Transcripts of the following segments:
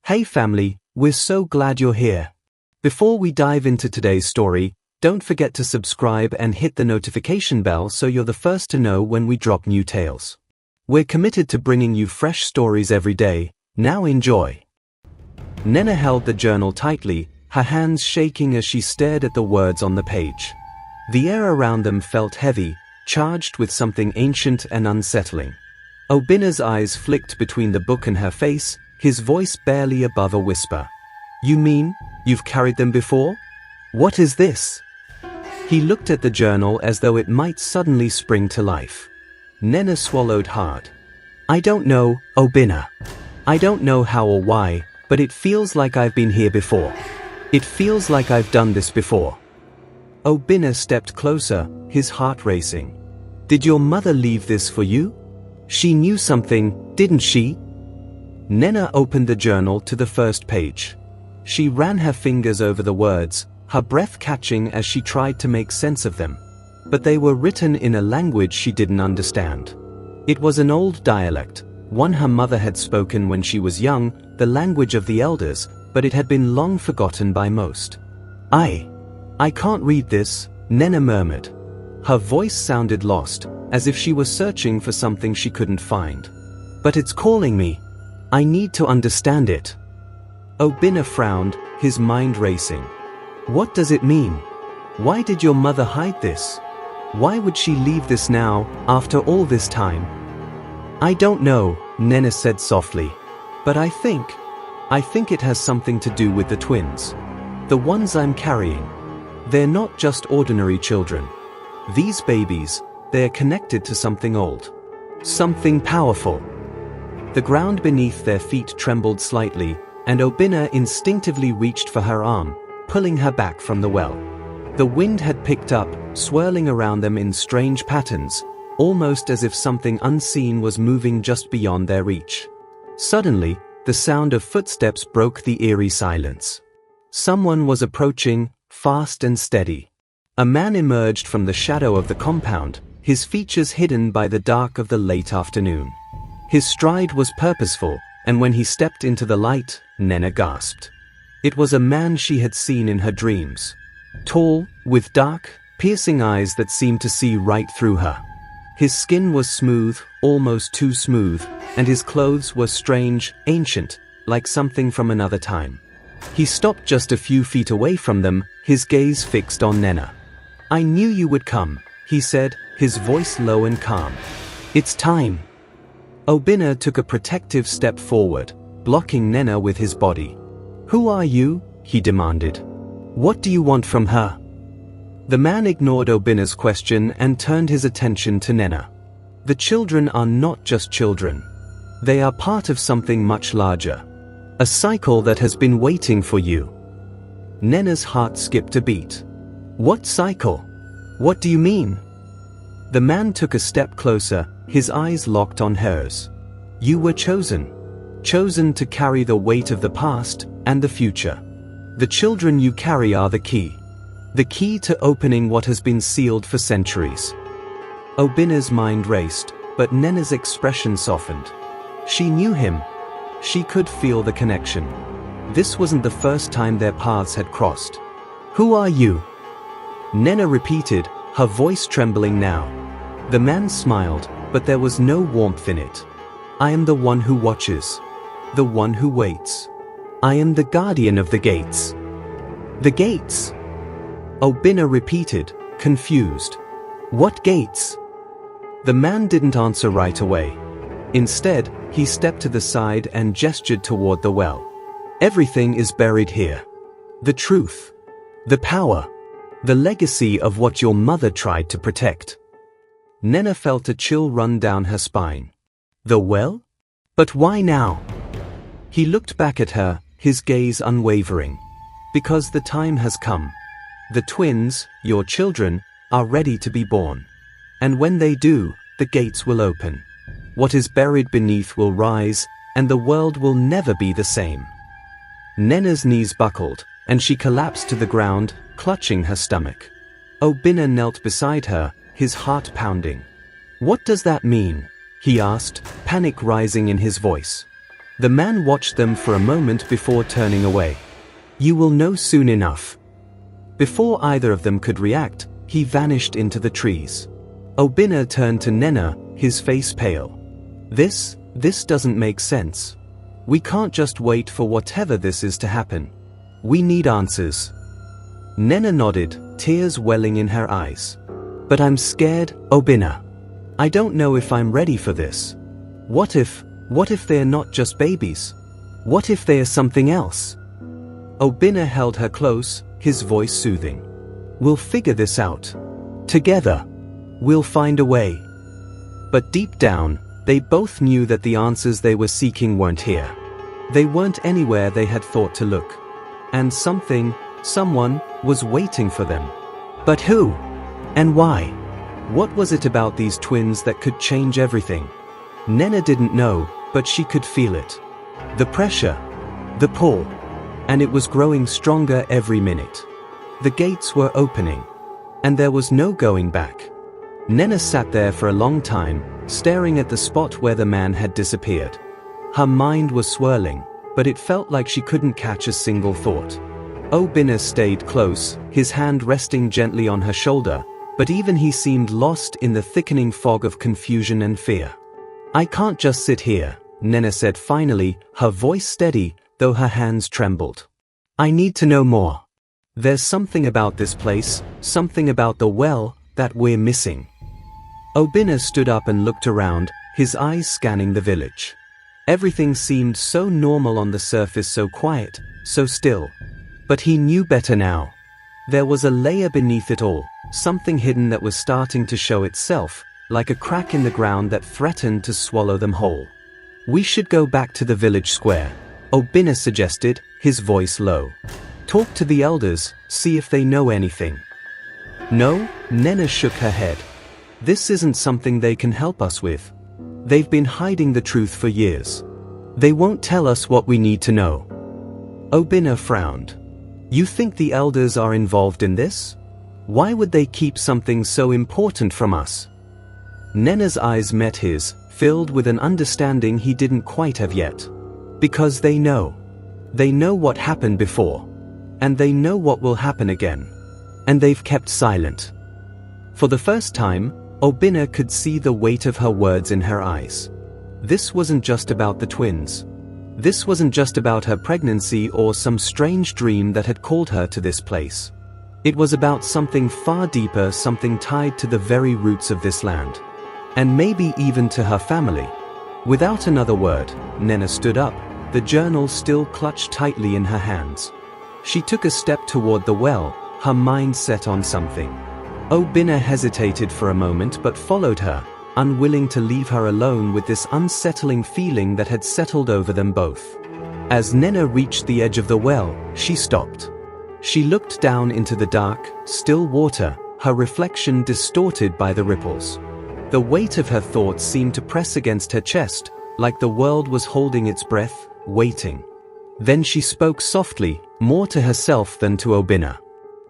Hey family, we're so glad you're here. Before we dive into today's story, don't forget to subscribe and hit the notification bell so you're the first to know when we drop new tales. We're committed to bringing you fresh stories every day. Now enjoy. Nena held the journal tightly, her hands shaking as she stared at the words on the page. The air around them felt heavy, charged with something ancient and unsettling. Obina's eyes flicked between the book and her face, his voice barely above a whisper. You mean, you've carried them before? What is this? He looked at the journal as though it might suddenly spring to life. Nena swallowed hard. I don't know, Obina. I don't know how or why, but it feels like I've been here before. It feels like I've done this before. Obina stepped closer, his heart racing. Did your mother leave this for you? She knew something, didn't she? Nena opened the journal to the first page. She ran her fingers over the words, her breath catching as she tried to make sense of them. But they were written in a language she didn't understand. It was an old dialect, one her mother had spoken when she was young, the language of the elders, but it had been long forgotten by most. I can't read this, Nena murmured. Her voice sounded lost, as if she was searching for something she couldn't find. But it's calling me. I need to understand it. Obina frowned, his mind racing. What does it mean? Why did your mother hide this? Why would she leave this now, after all this time? I don't know, Nena said softly. But I think it has something to do with the twins. The ones I'm carrying. They're not just ordinary children. These babies, they're connected to something old. Something powerful. The ground beneath their feet trembled slightly, and Obina instinctively reached for her arm, pulling her back from the well. The wind had picked up, swirling around them in strange patterns, almost as if something unseen was moving just beyond their reach. Suddenly, the sound of footsteps broke the eerie silence. Someone was approaching, fast and steady. A man emerged from the shadow of the compound, his features hidden by the dark of the late afternoon. His stride was purposeful, and when he stepped into the light, Nena gasped. It was a man she had seen in her dreams. Tall, with dark, piercing eyes that seemed to see right through her. His skin was smooth, almost too smooth, and his clothes were strange, ancient, like something from another time. He stopped just a few feet away from them, his gaze fixed on Nena. I knew you would come, he said, his voice low and calm. It's time. Obina took a protective step forward, blocking Nena with his body. Who are you? He demanded. What do you want from her? The man ignored Obina's question and turned his attention to Nena. The children are not just children. They are part of something much larger. A cycle that has been waiting for you. Nena's heart skipped a beat. What cycle? What do you mean? The man took a step closer, his eyes locked on hers. You were chosen. Chosen to carry the weight of the past and the future. The children you carry are the key. The key to opening what has been sealed for centuries. Obina's mind raced, but Nena's expression softened. She knew him. She could feel the connection. This wasn't the first time their paths had crossed. Who are you? Nena repeated, her voice trembling now. The man smiled, but there was no warmth in it. I am the one who watches. The one who waits. I am the guardian of the gates. The gates? Obina repeated, confused. What gates? The man didn't answer right away. Instead, he stepped to the side and gestured toward the well. Everything is buried here. The truth. The power. The legacy of what your mother tried to protect. Nena felt a chill run down her spine. The well? But why now? He looked back at her, his gaze unwavering. Because the time has come. The twins, your children, are ready to be born. And when they do, the gates will open. What is buried beneath will rise, and the world will never be the same. Nena's knees buckled, and she collapsed to the ground, clutching her stomach. Obina knelt beside her, his heart pounding. What does that mean? He asked, panic rising in his voice. The man watched them for a moment before turning away. "You will know soon enough." Before either of them could react, he vanished into the trees. Obinna turned to Nena, his face pale. This doesn't make sense. We can't just wait for whatever this is to happen. We need answers." Nena nodded, tears welling in her eyes. "But I'm scared, Obinna. I don't know if I'm ready for this. What if they're not just babies? What if they are something else?" Obinna held her close, his voice soothing. "We'll figure this out. Together. We'll find a way." But deep down, they both knew that the answers they were seeking weren't here. They weren't anywhere they had thought to look. And someone, was waiting for them. But who? And why? What was it about these twins that could change everything? Nena didn't know, but she could feel it. The pressure. The pull. And it was growing stronger every minute. The gates were opening. And there was no going back. Nena sat there for a long time, staring at the spot where the man had disappeared. Her mind was swirling, but it felt like she couldn't catch a single thought. Obinna stayed close, his hand resting gently on her shoulder, but even he seemed lost in the thickening fog of confusion and fear. "I can't just sit here," Nena said finally, her voice steady, though her hands trembled. "I need to know more. There's something about this place, something about the well, that we're missing." Obinna stood up and looked around, his eyes scanning the village. Everything seemed so normal on the surface, so quiet, so still. But he knew better now. There was a layer beneath it all, something hidden that was starting to show itself, like a crack in the ground that threatened to swallow them whole. "We should go back to the village square," Obinna suggested, his voice low. "Talk to the elders, see if they know anything." "No," Nena shook her head. "This isn't something they can help us with. They've been hiding the truth for years. They won't tell us what we need to know." Obinna frowned. "You think the elders are involved in this? Why would they keep something so important from us?" Nena's eyes met his, filled with an understanding he didn't quite have yet. "Because they know. They know what happened before. And they know what will happen again. And they've kept silent." For the first time, Obinna could see the weight of her words in her eyes. This wasn't just about the twins. This wasn't just about her pregnancy or some strange dream that had called her to this place. It was about something far deeper, something tied to the very roots of this land. And maybe even to her family. Without another word, Nena stood up, the journal still clutched tightly in her hands. She took a step toward the well, her mind set on something. Obinna hesitated for a moment but followed her, unwilling to leave her alone with this unsettling feeling that had settled over them both. As Nena reached the edge of the well, she stopped. She looked down into the dark, still water, her reflection distorted by the ripples. The weight of her thoughts seemed to press against her chest, like the world was holding its breath, waiting. Then she spoke softly, more to herself than to Obinna.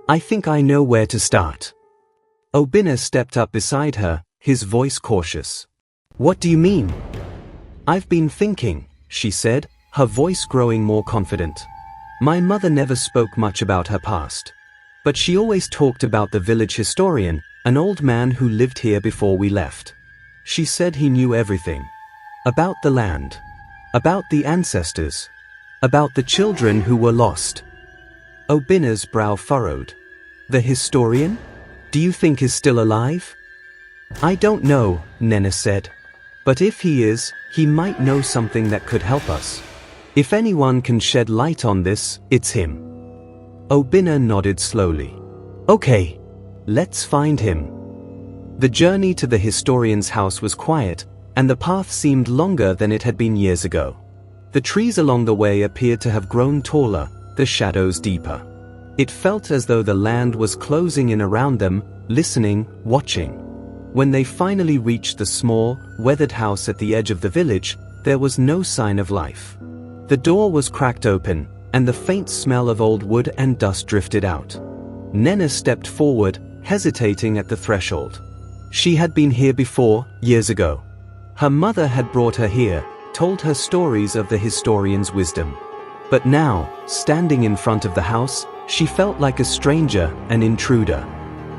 "I think I know where to start." Obinna stepped up beside her, his voice cautious. "What do you mean?" "I've been thinking," she said, her voice growing more confident. "My mother never spoke much about her past. But she always talked about the village historian, an old man who lived here before we left. She said he knew everything. About the land. About the ancestors. About the children who were lost." Obinna's brow furrowed. "The historian? Do you think he's still alive?" "I don't know," Nena said. "But if he is, he might know something that could help us. If anyone can shed light on this, it's him." Obinna nodded slowly. "Okay. Let's find him." The journey to the historian's house was quiet, and the path seemed longer than it had been years ago. The trees along the way appeared to have grown taller, the shadows deeper. It felt as though the land was closing in around them, listening, watching. When they finally reached the small, weathered house at the edge of the village, there was no sign of life. The door was cracked open, and the faint smell of old wood and dust drifted out. Nena stepped forward, hesitating at the threshold. She had been here before, years ago. Her mother had brought her here, told her stories of the historian's wisdom. But now, standing in front of the house, she felt like a stranger, an intruder.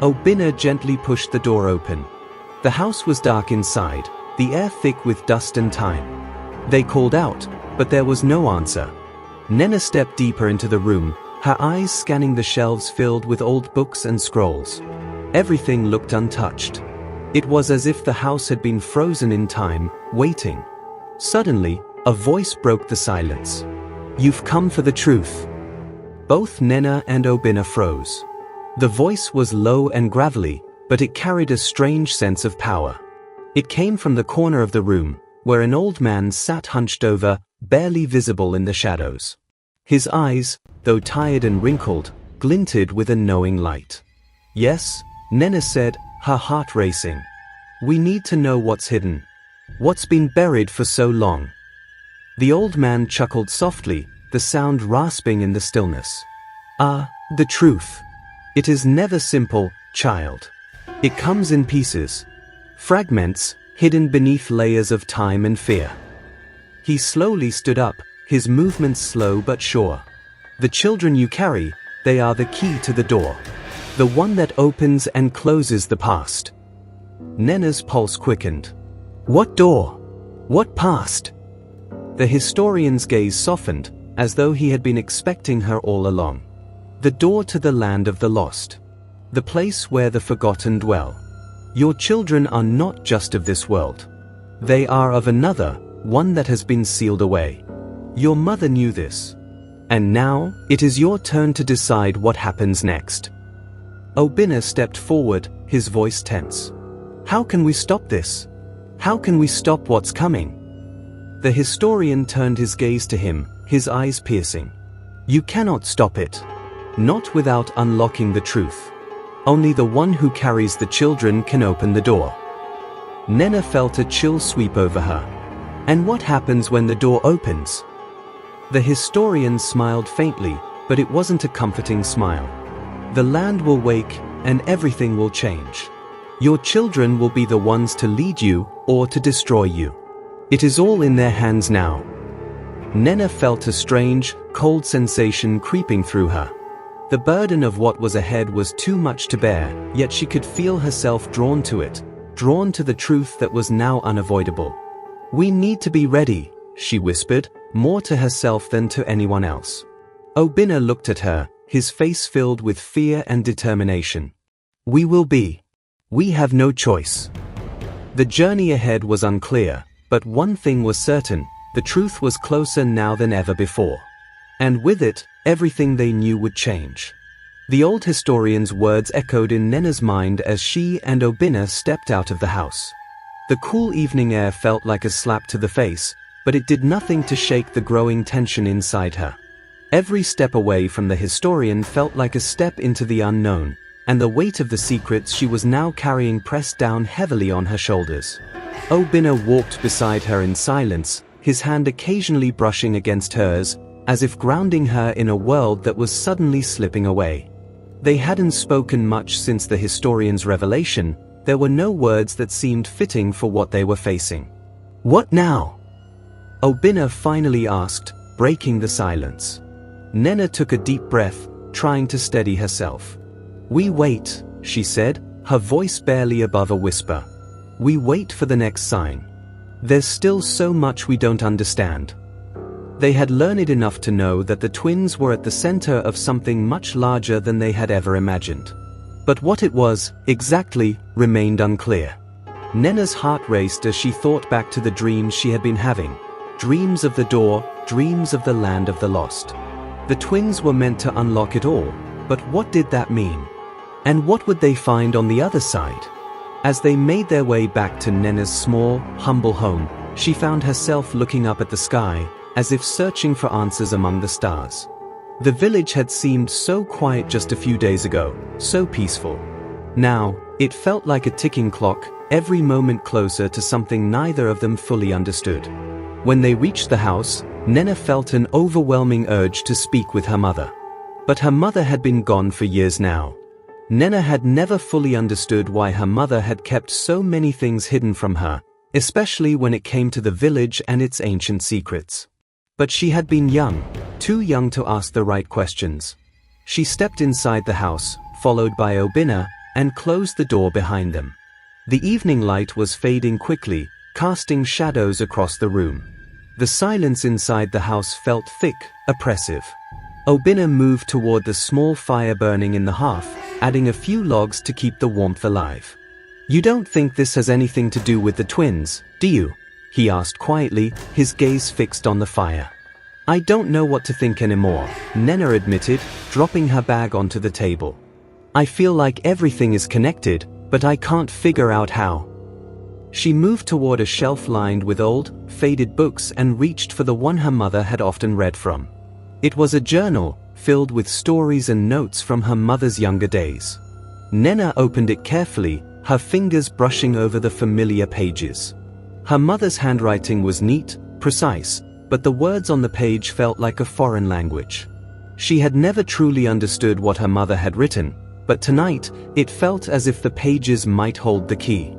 Obinna gently pushed the door open. The house was dark inside, the air thick with dust and time. They called out, but there was no answer. Nena stepped deeper into the room, her eyes scanning the shelves filled with old books and scrolls. Everything looked untouched. It was as if the house had been frozen in time, waiting. Suddenly, a voice broke the silence. "You've come for the truth." Both Nena and Obinna froze. The voice was low and gravelly, but it carried a strange sense of power. It came from the corner of the room, where an old man sat hunched over, barely visible in the shadows. His eyes, though tired and wrinkled, glinted with a knowing light. "Yes," Nena said, her heart racing. "We need to know what's hidden. What's been buried for so long." The old man chuckled softly, the sound rasping in the stillness. The truth. It is never simple, child. It comes in pieces. Fragments, hidden beneath layers of time and fear." He slowly stood up, his movements slow but sure. "The children you carry, they are the key to the door. The one that opens and closes the past." Nena's pulse quickened. What door? What past? The historian's gaze softened, as though he had been expecting her all along. The door to the land of the lost. The place where the forgotten dwell. Your children are not just of this world. They are of another, one that has been sealed away. Your mother knew this. And now, it is your turn to decide what happens next. Obinna stepped forward, his voice tense. How can we stop this? How can we stop what's coming? The historian turned his gaze to him, his eyes piercing. You cannot stop it. Not without unlocking the truth. Only the one who carries the children can open the door. Nena felt a chill sweep over her. And what happens when the door opens? The historian smiled faintly, but it wasn't a comforting smile. The land will wake, and everything will change. Your children will be the ones to lead you, or to destroy you. It is all in their hands now. Nena felt a strange, cold sensation creeping through her. The burden of what was ahead was too much to bear, yet she could feel herself drawn to it, drawn to the truth that was now unavoidable. We need to be ready, she whispered, more to herself than to anyone else. Obinna looked at her, his face filled with fear and determination. We will be. We have no choice. The journey ahead was unclear, but one thing was certain, the truth was closer now than ever before. And with it, everything they knew would change. The old historian's words echoed in Nena's mind as she and Obinna stepped out of the house. The cool evening air felt like a slap to the face, but it did nothing to shake the growing tension inside her. Every step away from the historian felt like a step into the unknown, and the weight of the secrets she was now carrying pressed down heavily on her shoulders. Obinna walked beside her in silence, his hand occasionally brushing against hers, as if grounding her in a world that was suddenly slipping away. They hadn't spoken much since the historian's revelation. There were no words that seemed fitting for what they were facing. What now? Obinna finally asked, breaking the silence. Nena took a deep breath, trying to steady herself. We wait, she said, her voice barely above a whisper. We wait for the next sign. There's still so much we don't understand. They had learned enough to know that the twins were at the center of something much larger than they had ever imagined. But what it was, exactly, remained unclear. Nena's heart raced as she thought back to the dreams she had been having. Dreams of the door, dreams of the land of the lost. The twins were meant to unlock it all, but what did that mean? And what would they find on the other side? As they made their way back to Nena's small, humble home, she found herself looking up at the sky, as if searching for answers among the stars. The village had seemed so quiet just a few days ago, so peaceful. Now, it felt like a ticking clock, every moment closer to something neither of them fully understood. When they reached the house, Nena felt an overwhelming urge to speak with her mother. But her mother had been gone for years now. Nena had never fully understood why her mother had kept so many things hidden from her, especially when it came to the village and its ancient secrets. But she had been young, too young to ask the right questions. She stepped inside the house, followed by Obinna, and closed the door behind them. The evening light was fading quickly, casting shadows across the room. The silence inside the house felt thick, oppressive. Obinna moved toward the small fire burning in the hearth, adding a few logs to keep the warmth alive. "You don't think this has anything to do with the twins, do you?" he asked quietly, his gaze fixed on the fire. "I don't know what to think anymore," Nena admitted, dropping her bag onto the table. "I feel like everything is connected, but I can't figure out how." She moved toward a shelf lined with old, faded books and reached for the one her mother had often read from. It was a journal, filled with stories and notes from her mother's younger days. Nena opened it carefully, her fingers brushing over the familiar pages. Her mother's handwriting was neat, precise, but the words on the page felt like a foreign language. She had never truly understood what her mother had written, but tonight, it felt as if the pages might hold the key.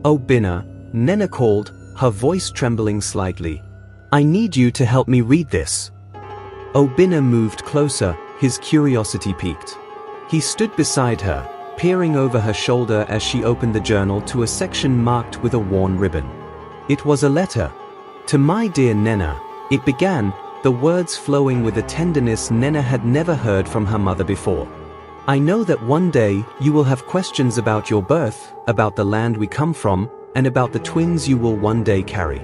"Obinna," Nena called, her voice trembling slightly. "I need you to help me read this." Obinna moved closer, his curiosity piqued. He stood beside her, peering over her shoulder as she opened the journal to a section marked with a worn ribbon. It was a letter. "To my dear Nena," it began, the words flowing with a tenderness Nena had never heard from her mother before. "I know that one day you will have questions about your birth, about the land we come from, and about the twins you will one day carry.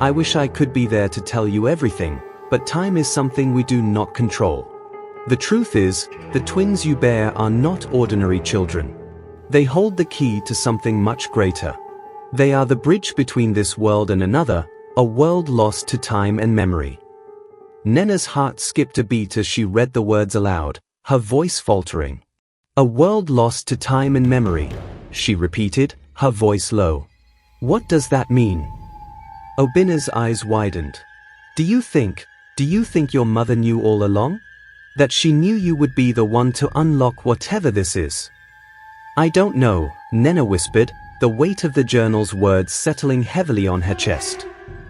I wish I could be there to tell you everything, but time is something we do not control. The truth is, the twins you bear are not ordinary children. They hold the key to something much greater. They are the bridge between this world and another, a world lost to time and memory." Nena's heart skipped a beat as she read the words aloud, her voice faltering. "A world lost to time and memory," she repeated, her voice low. "What does that mean?" Obinna's eyes widened. Do you think your mother knew all along? That she knew you would be the one to unlock whatever this is?" "I don't know," Nena whispered, the weight of the journal's words settling heavily on her chest.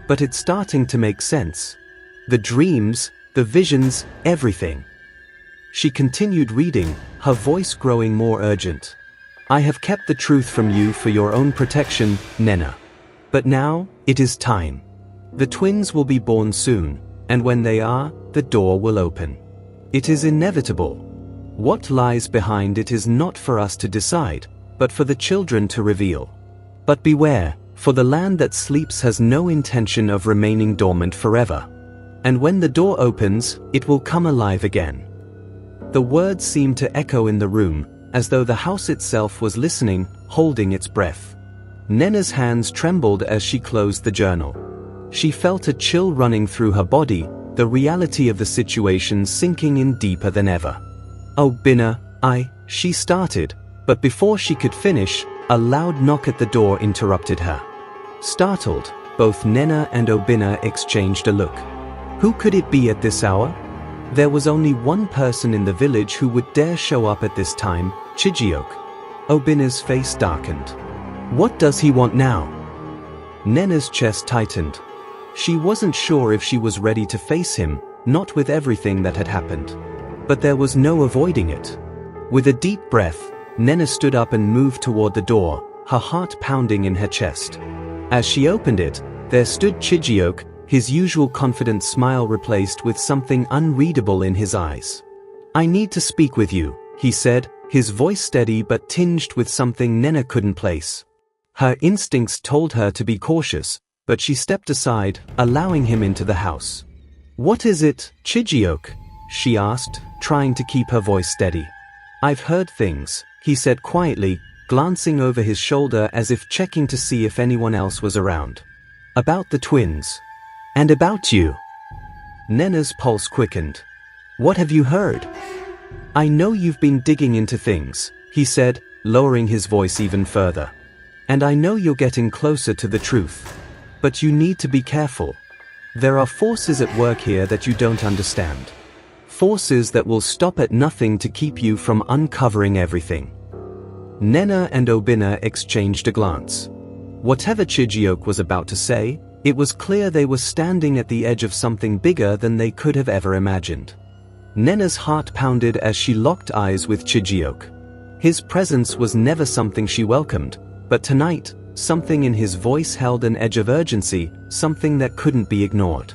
"But it's starting to make sense. The dreams, the visions, everything." She continued reading, her voice growing more urgent. "I have kept the truth from you for your own protection, Nena. But now, it is time. The twins will be born soon, and when they are, the door will open. It is inevitable. What lies behind it is not for us to decide, but for the children to reveal. But beware, for the land that sleeps has no intention of remaining dormant forever. And when the door opens, it will come alive again." The words seemed to echo in the room, as though the house itself was listening, holding its breath. Nena's hands trembled as she closed the journal. She felt a chill running through her body, the reality of the situation sinking in deeper than ever. "Obinna, she started, but before she could finish, a loud knock at the door interrupted her. Startled, both Nena and Obinna exchanged a look. Who could it be at this hour? There was only one person in the village who would dare show up at this time, Chijiok. Obinna's face darkened. What does he want now? Nena's chest tightened. She wasn't sure if she was ready to face him, not with everything that had happened. But there was no avoiding it. With a deep breath, Nena stood up and moved toward the door, her heart pounding in her chest. As she opened it, there stood Chijiok, his usual confident smile replaced with something unreadable in his eyes. "I need to speak with you," he said, his voice steady but tinged with something Nena couldn't place. Her instincts told her to be cautious, but she stepped aside, allowing him into the house. "What is it, Chijiok?" she asked, trying to keep her voice steady. "I've heard things," he said quietly, glancing over his shoulder as if checking to see if anyone else was around. "About the twins. And about you." Nena's pulse quickened. "What have you heard?" "I know you've been digging into things," he said, lowering his voice even further. "And I know you're getting closer to the truth. But you need to be careful. There are forces at work here that you don't understand. Forces that will stop at nothing to keep you from uncovering everything." Nena and Obinna exchanged a glance. Whatever Chijioke was about to say, it was clear they were standing at the edge of something bigger than they could have ever imagined. Nena's heart pounded as she locked eyes with Chijioke. His presence was never something she welcomed, but tonight, something in his voice held an edge of urgency, something that couldn't be ignored.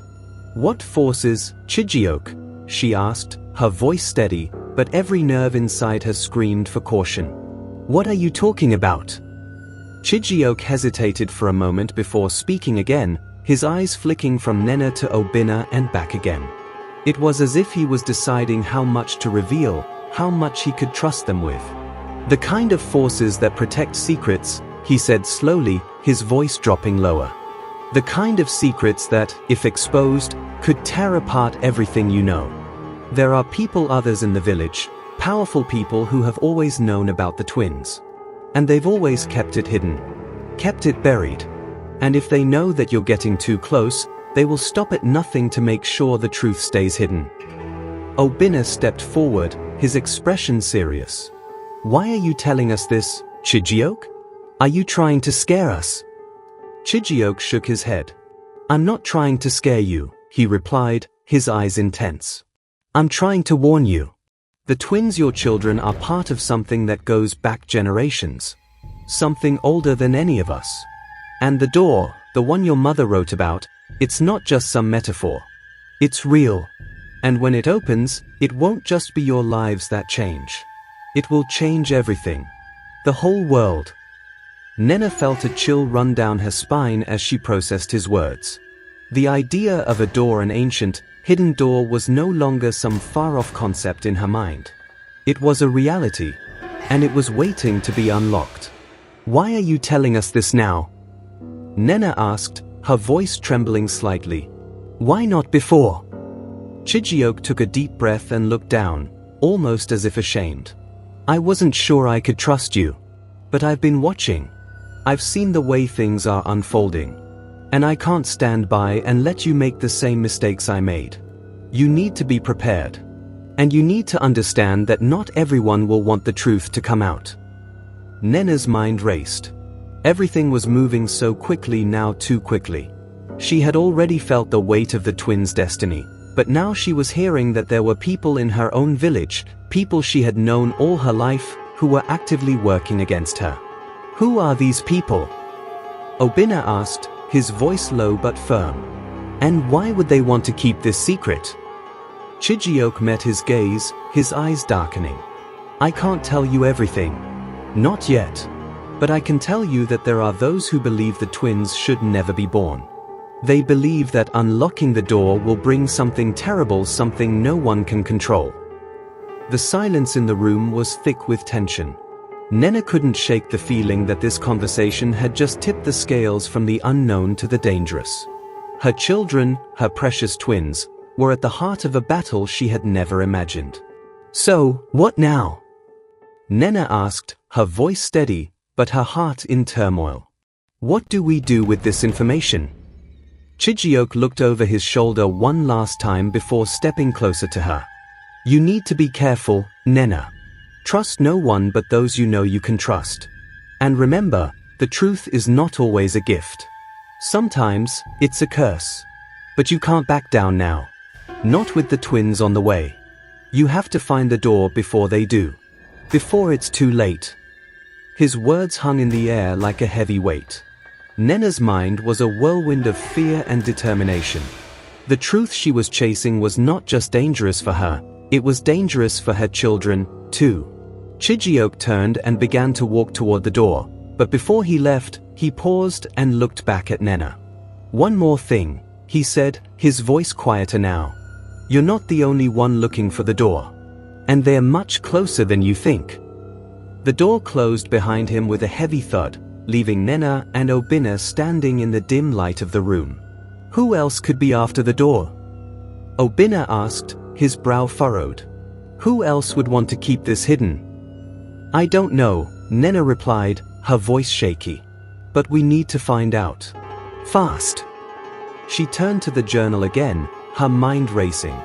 "What forces, Chijioke?" she asked, her voice steady, but every nerve inside her screamed for caution. "What are you talking about?" Chijioke hesitated for a moment before speaking again, his eyes flicking from Nena to Obinna and back again. It was as if he was deciding how much to reveal, how much he could trust them with. "The kind of forces that protect secrets," he said slowly, his voice dropping lower. "The kind of secrets that, if exposed, could tear apart everything you know. There are people others in the village, powerful people who have always known about the twins. And they've always kept it hidden. Kept it buried. And if they know that you're getting too close, they will stop at nothing to make sure the truth stays hidden." Obinna stepped forward, his expression serious. "Why are you telling us this, Chijioke? Are you trying to scare us?" Chijioke shook his head. "I'm not trying to scare you," he replied, his eyes intense. "I'm trying to warn you. The twins, your children, are part of something that goes back generations. Something older than any of us. And the door, the one your mother wrote about, it's not just some metaphor. It's real. And when it opens, it won't just be your lives that change. It will change everything. The whole world." Nena felt a chill run down her spine as she processed his words. The idea of a door, an ancient, hidden door, was no longer some far-off concept in her mind. It was a reality, and it was waiting to be unlocked. "Why are you telling us this now?" Nena asked, her voice trembling slightly. "Why not before?" Chijioke took a deep breath and looked down, almost as if ashamed. "I wasn't sure I could trust you. But I've been watching. I've seen the way things are unfolding. And I can't stand by and let you make the same mistakes I made. You need to be prepared. And you need to understand that not everyone will want the truth to come out." Nena's mind raced. Everything was moving so quickly now, too quickly. She had already felt the weight of the twins' destiny, but now she was hearing that there were people in her own village, people she had known all her life, who were actively working against her. "Who are these people?" Obinna asked, his voice low but firm. "And why would they want to keep this secret?" Chijioke met his gaze, his eyes darkening. "I can't tell you everything. Not yet. But I can tell you that there are those who believe the twins should never be born. They believe that unlocking the door will bring something terrible, something no one can control." The silence in the room was thick with tension. Nena couldn't shake the feeling that this conversation had just tipped the scales from the unknown to the dangerous. Her children, her precious twins, were at the heart of a battle she had never imagined. "So, what now?" Nena asked, her voice steady, but her heart in turmoil. "What do we do with this information?" Chijioke looked over his shoulder one last time before stepping closer to her. "You need to be careful, Nena. Trust no one but those you know you can trust. And remember, the truth is not always a gift. Sometimes, it's a curse. But you can't back down now. Not with the twins on the way. You have to find the door before they do. Before it's too late." His words hung in the air like a heavy weight. Nena's mind was a whirlwind of fear and determination. The truth she was chasing was not just dangerous for her, it was dangerous for her children, too. Chijioke turned and began to walk toward the door, but before he left, he paused and looked back at Nena. "One more thing," he said, his voice quieter now. "You're not the only one looking for the door. And they're much closer than you think." The door closed behind him with a heavy thud, leaving Nena and Obinna standing in the dim light of the room. "Who else could be after the door?" Obinna asked, his brow furrowed. "Who else would want to keep this hidden?" "I don't know," Nena replied, her voice shaky. "But we need to find out. Fast." She turned to the journal again, her mind racing.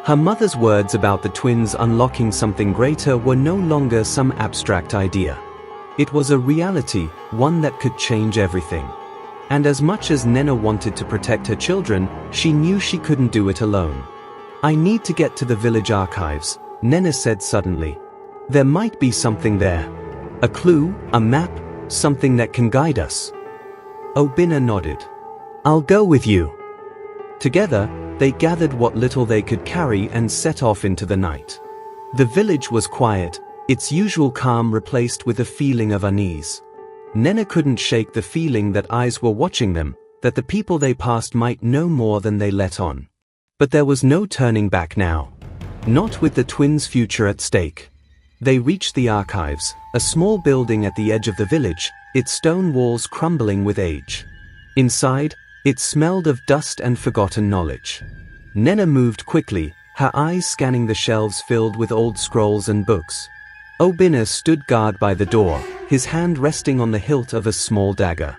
Her mother's words about the twins unlocking something greater were no longer some abstract idea. It was a reality, one that could change everything. And as much as Nena wanted to protect her children, she knew she couldn't do it alone. "I need to get to the village archives," Nena said suddenly. "There might be something there. A clue, a map, something that can guide us." Obinna nodded. "I'll go with you." Together, they gathered what little they could carry and set off into the night. The village was quiet, its usual calm replaced with a feeling of unease. Nena couldn't shake the feeling that eyes were watching them, that the people they passed might know more than they let on. But there was no turning back now. Not with the twins' future at stake. They reached the archives, a small building at the edge of the village, its stone walls crumbling with age. Inside, it smelled of dust and forgotten knowledge. Nena moved quickly, her eyes scanning the shelves filled with old scrolls and books. Obinna stood guard by the door, his hand resting on the hilt of a small dagger.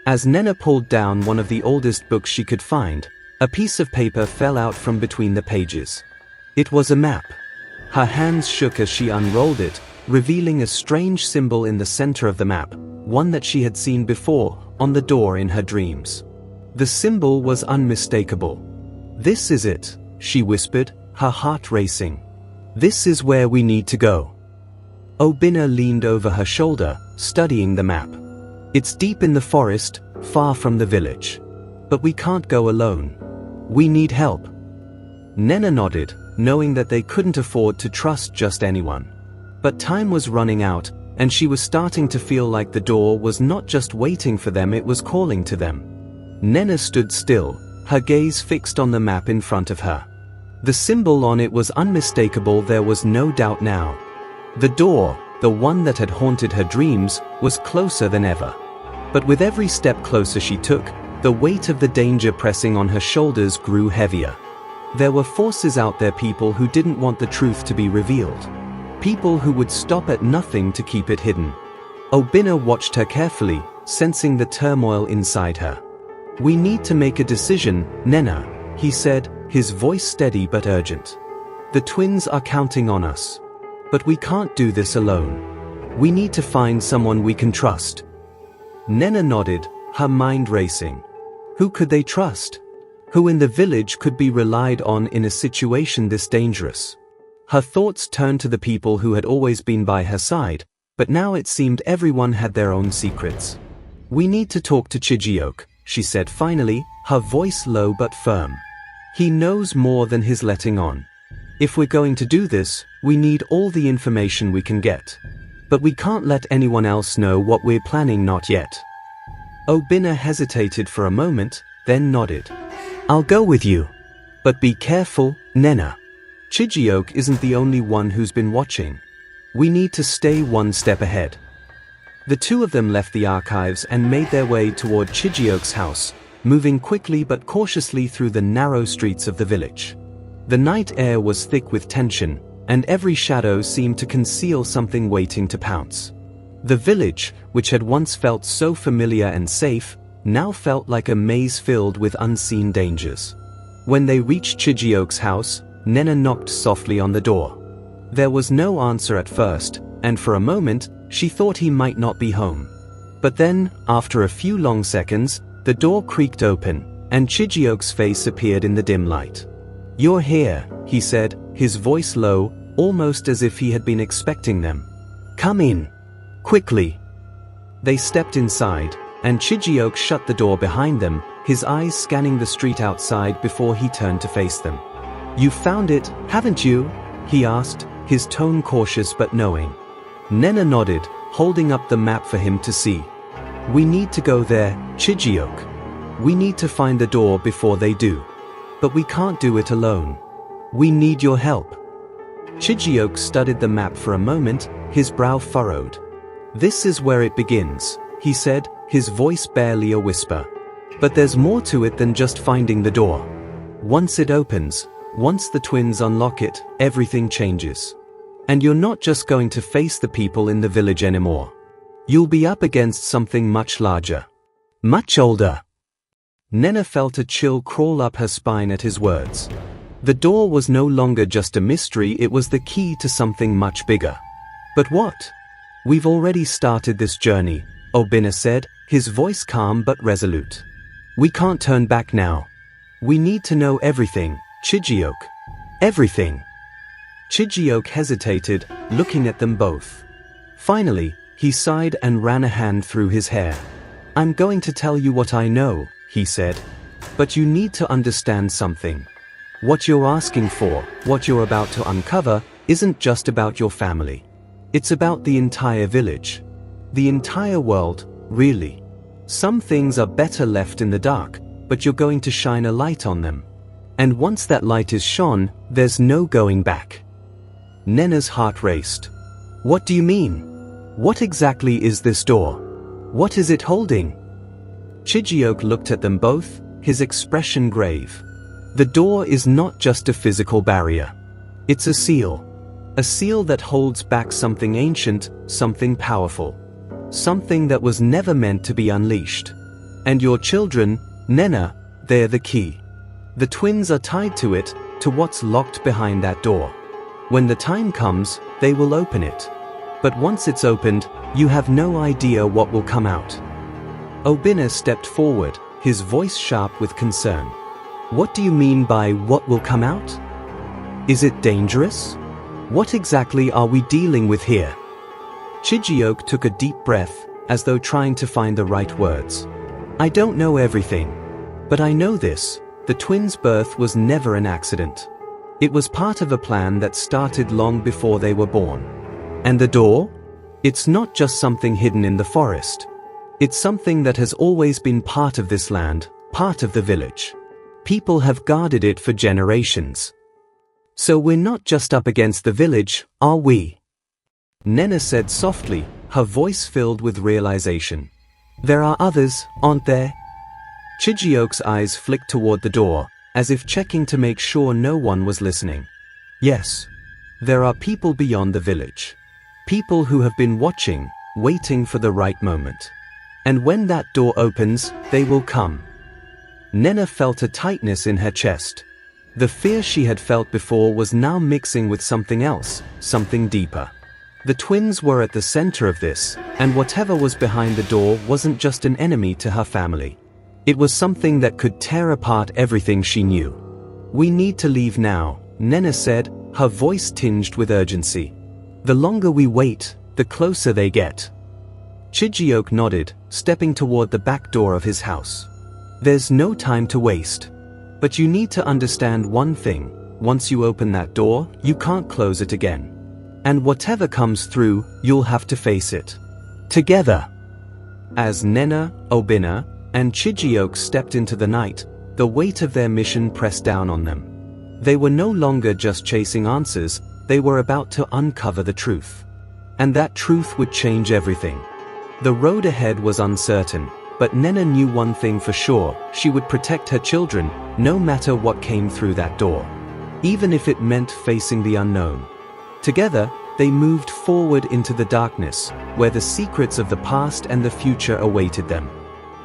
As Nena pulled down one of the oldest books she could find, a piece of paper fell out from between the pages. It was a map. Her hands shook as she unrolled it, revealing a strange symbol in the center of the map, one that she had seen before, on the door in her dreams. The symbol was unmistakable. "This is it," she whispered, her heart racing. "This is where we need to go." Obinna leaned over her shoulder, studying the map. "It's deep in the forest, far from the village. But we can't go alone. We need help." Nena nodded, knowing that they couldn't afford to trust just anyone. But time was running out, and she was starting to feel like the door was not just waiting for them, it was calling to them. Nena stood still, her gaze fixed on the map in front of her. The symbol on it was unmistakable, there was no doubt now. The door, the one that had haunted her dreams, was closer than ever. But with every step closer she took, the weight of the danger pressing on her shoulders grew heavier. There were forces out there, people who didn't want the truth to be revealed. People who would stop at nothing to keep it hidden. Obinna watched her carefully, sensing the turmoil inside her. "We need to make a decision, Nena," he said, his voice steady but urgent. "The twins are counting on us. But we can't do this alone. We need to find someone we can trust." Nena nodded, her mind racing. Who could they trust? Who in the village could be relied on in a situation this dangerous? Her thoughts turned to the people who had always been by her side, but now it seemed everyone had their own secrets. "We need to talk to Chijioke," she said finally, her voice low but firm. "He knows more than he's letting on. If we're going to do this, we need all the information we can get. But we can't let anyone else know what we're planning, not yet." Obinna hesitated for a moment, then nodded. "I'll go with you. But be careful, Nena. Chijioke isn't the only one who's been watching. We need to stay one step ahead." The two of them left the archives and made their way toward Chijioke's house, moving quickly but cautiously through the narrow streets of the village. The night air was thick with tension, and every shadow seemed to conceal something waiting to pounce. The village, which had once felt so familiar and safe, now felt like a maze filled with unseen dangers. When they reached Chijioke's house, Nena knocked softly on the door. There was no answer at first, and for a moment, she thought he might not be home. But then, after a few long seconds, the door creaked open, and Chijioke's face appeared in the dim light. "You're here," he said, his voice low, almost as if he had been expecting them. "Come in. Quickly." They stepped inside, and Chijioke shut the door behind them, his eyes scanning the street outside before he turned to face them. "You found it, haven't you?" he asked, his tone cautious but knowing. Nena nodded, holding up the map for him to see. "We need to go there, Chijioke. We need to find the door before they do. But we can't do it alone. We need your help." Chijioke studied the map for a moment, his brow furrowed. "This is where it begins," he said, his voice barely a whisper. "But there's more to it than just finding the door. Once it opens, once the twins unlock it, everything changes. And you're not just going to face the people in the village anymore. You'll be up against something much larger. Much older." Nena felt a chill crawl up her spine at his words. The door was no longer just a mystery, it was the key to something much bigger. But what? We've already started this journey, Obinna said, his voice calm but resolute. We can't turn back now. We need to know everything, Chijioke. Everything. Chijioke hesitated, looking at them both. Finally, he sighed and ran a hand through his hair. I'm going to tell you what I know, he said. But you need to understand something. What you're asking for, what you're about to uncover, isn't just about your family. It's about the entire village. The entire world, really. Some things are better left in the dark, but you're going to shine a light on them. And once that light is shone, there's no going back. Nena's heart raced. What do you mean? What exactly is this door? What is it holding? Chijioke looked at them both, his expression grave. The door is not just a physical barrier. It's a seal. A seal that holds back something ancient, something powerful. Something that was never meant to be unleashed. And your children, Nena, they're the key. The twins are tied to it, to what's locked behind that door. When the time comes, they will open it. But once it's opened, you have no idea what will come out. Obinna stepped forward, his voice sharp with concern. What do you mean by what will come out? Is it dangerous? What exactly are we dealing with here? Chijioke took a deep breath, as though trying to find the right words. I don't know everything. But I know this, the twins' birth was never an accident. It was part of a plan that started long before they were born. And the door? It's not just something hidden in the forest. It's something that has always been part of this land, part of the village. People have guarded it for generations. So we're not just up against the village, are we? Nena said softly, her voice filled with realization. There are others, aren't there? Chijioke's eyes flicked toward the door, as if checking to make sure no one was listening. Yes. There are people beyond the village. People who have been watching, waiting for the right moment. And when that door opens, they will come. Nena felt a tightness in her chest. The fear she had felt before was now mixing with something else, something deeper. The twins were at the center of this, and whatever was behind the door wasn't just an enemy to her family. It was something that could tear apart everything she knew. We need to leave now, Nena said, her voice tinged with urgency. The longer we wait, the closer they get. Chijioke nodded, stepping toward the back door of his house. There's no time to waste. But you need to understand one thing. Once you open that door, you can't close it again. And whatever comes through, you'll have to face it. Together. As Nena, Obinna, and Chijioke stepped into the night, the weight of their mission pressed down on them. They were no longer just chasing answers, they were about to uncover the truth. And that truth would change everything. The road ahead was uncertain, but Nena knew one thing for sure, she would protect her children, no matter what came through that door. Even if it meant facing the unknown. Together, they moved forward into the darkness, where the secrets of the past and the future awaited them.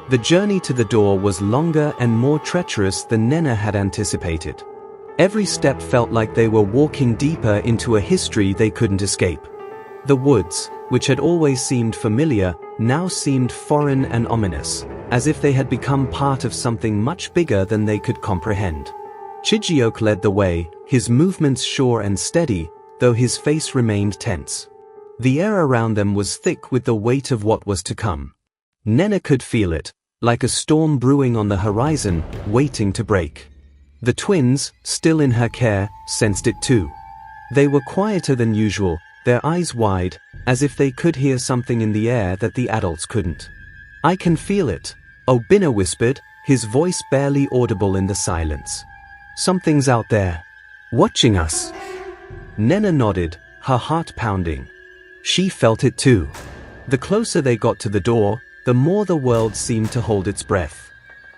The journey to the door was longer and more treacherous than Nena had anticipated. Every step felt like they were walking deeper into a history they couldn't escape. The woods, which had always seemed familiar, now seemed foreign and ominous, as if they had become part of something much bigger than they could comprehend. Chijioke led the way, his movements sure and steady, though his face remained tense. The air around them was thick with the weight of what was to come. Nena could feel it, like a storm brewing on the horizon, waiting to break. The twins, still in her care, sensed it too. They were quieter than usual, their eyes wide, as if they could hear something in the air that the adults couldn't. I can feel it, Obinna whispered, his voice barely audible in the silence. Something's out there. Watching us. Nena nodded, her heart pounding. She felt it too. The closer they got to the door, the more the world seemed to hold its breath.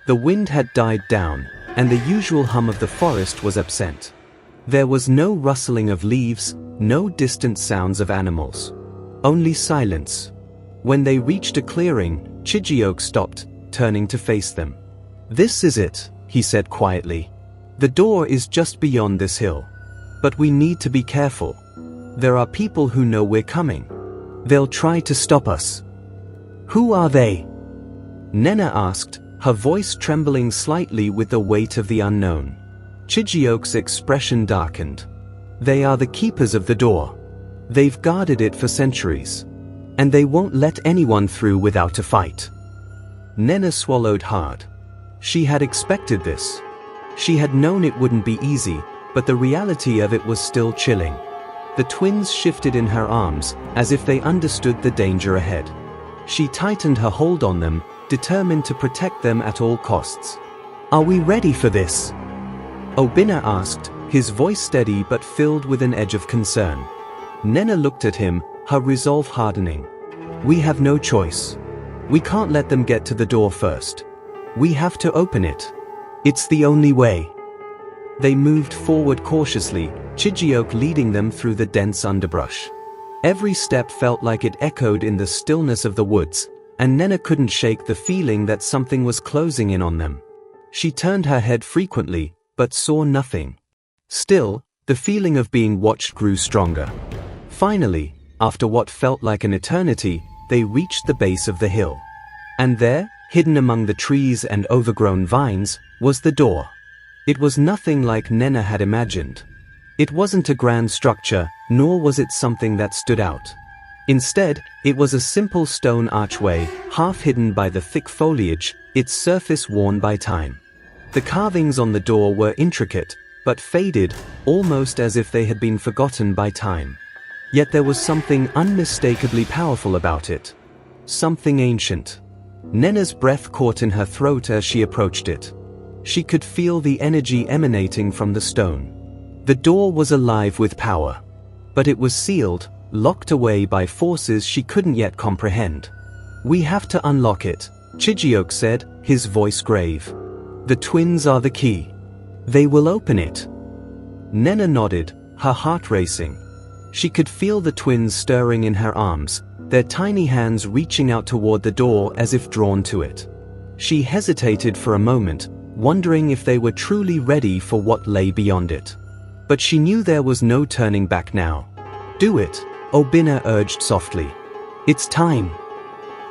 The wind had died down, and the usual hum of the forest was absent. There was no rustling of leaves, no distant sounds of animals. Only silence. When they reached a clearing, Chijioke stopped, turning to face them. This is it, he said quietly. The door is just beyond this hill. But we need to be careful. There are people who know we're coming. They'll try to stop us. Who are they? Nena asked, her voice trembling slightly with the weight of the unknown. Chijioke's expression darkened. They are the keepers of the door. They've guarded it for centuries. And they won't let anyone through without a fight. Nena swallowed hard. She had expected this. She had known it wouldn't be easy, but the reality of it was still chilling. The twins shifted in her arms, as if they understood the danger ahead. She tightened her hold on them, determined to protect them at all costs. Are we ready for this? Obinna asked, his voice steady but filled with an edge of concern. Nena looked at him, her resolve hardening. We have no choice. We can't let them get to the door first. We have to open it. It's the only way. They moved forward cautiously, Chijioke leading them through the dense underbrush. Every step felt like it echoed in the stillness of the woods, and Nena couldn't shake the feeling that something was closing in on them. She turned her head frequently, but saw nothing. Still, the feeling of being watched grew stronger. Finally, after what felt like an eternity, they reached the base of the hill. And there, hidden among the trees and overgrown vines, was the door. It was nothing like Nena had imagined. It wasn't a grand structure, nor was it something that stood out. Instead, it was a simple stone archway, half hidden by the thick foliage, its surface worn by time. The carvings on the door were intricate, but faded, almost as if they had been forgotten by time. Yet there was something unmistakably powerful about it. Something ancient. Nena's breath caught in her throat as she approached it. She could feel the energy emanating from the stone. The door was alive with power. But it was sealed, locked away by forces she couldn't yet comprehend. We have to unlock it, Chijioke said, his voice grave. The twins are the key. They will open it. Nena nodded, her heart racing. She could feel the twins stirring in her arms, their tiny hands reaching out toward the door as if drawn to it. She hesitated for a moment, wondering if they were truly ready for what lay beyond it. But she knew there was no turning back now. Do it, Obinna urged softly. It's time.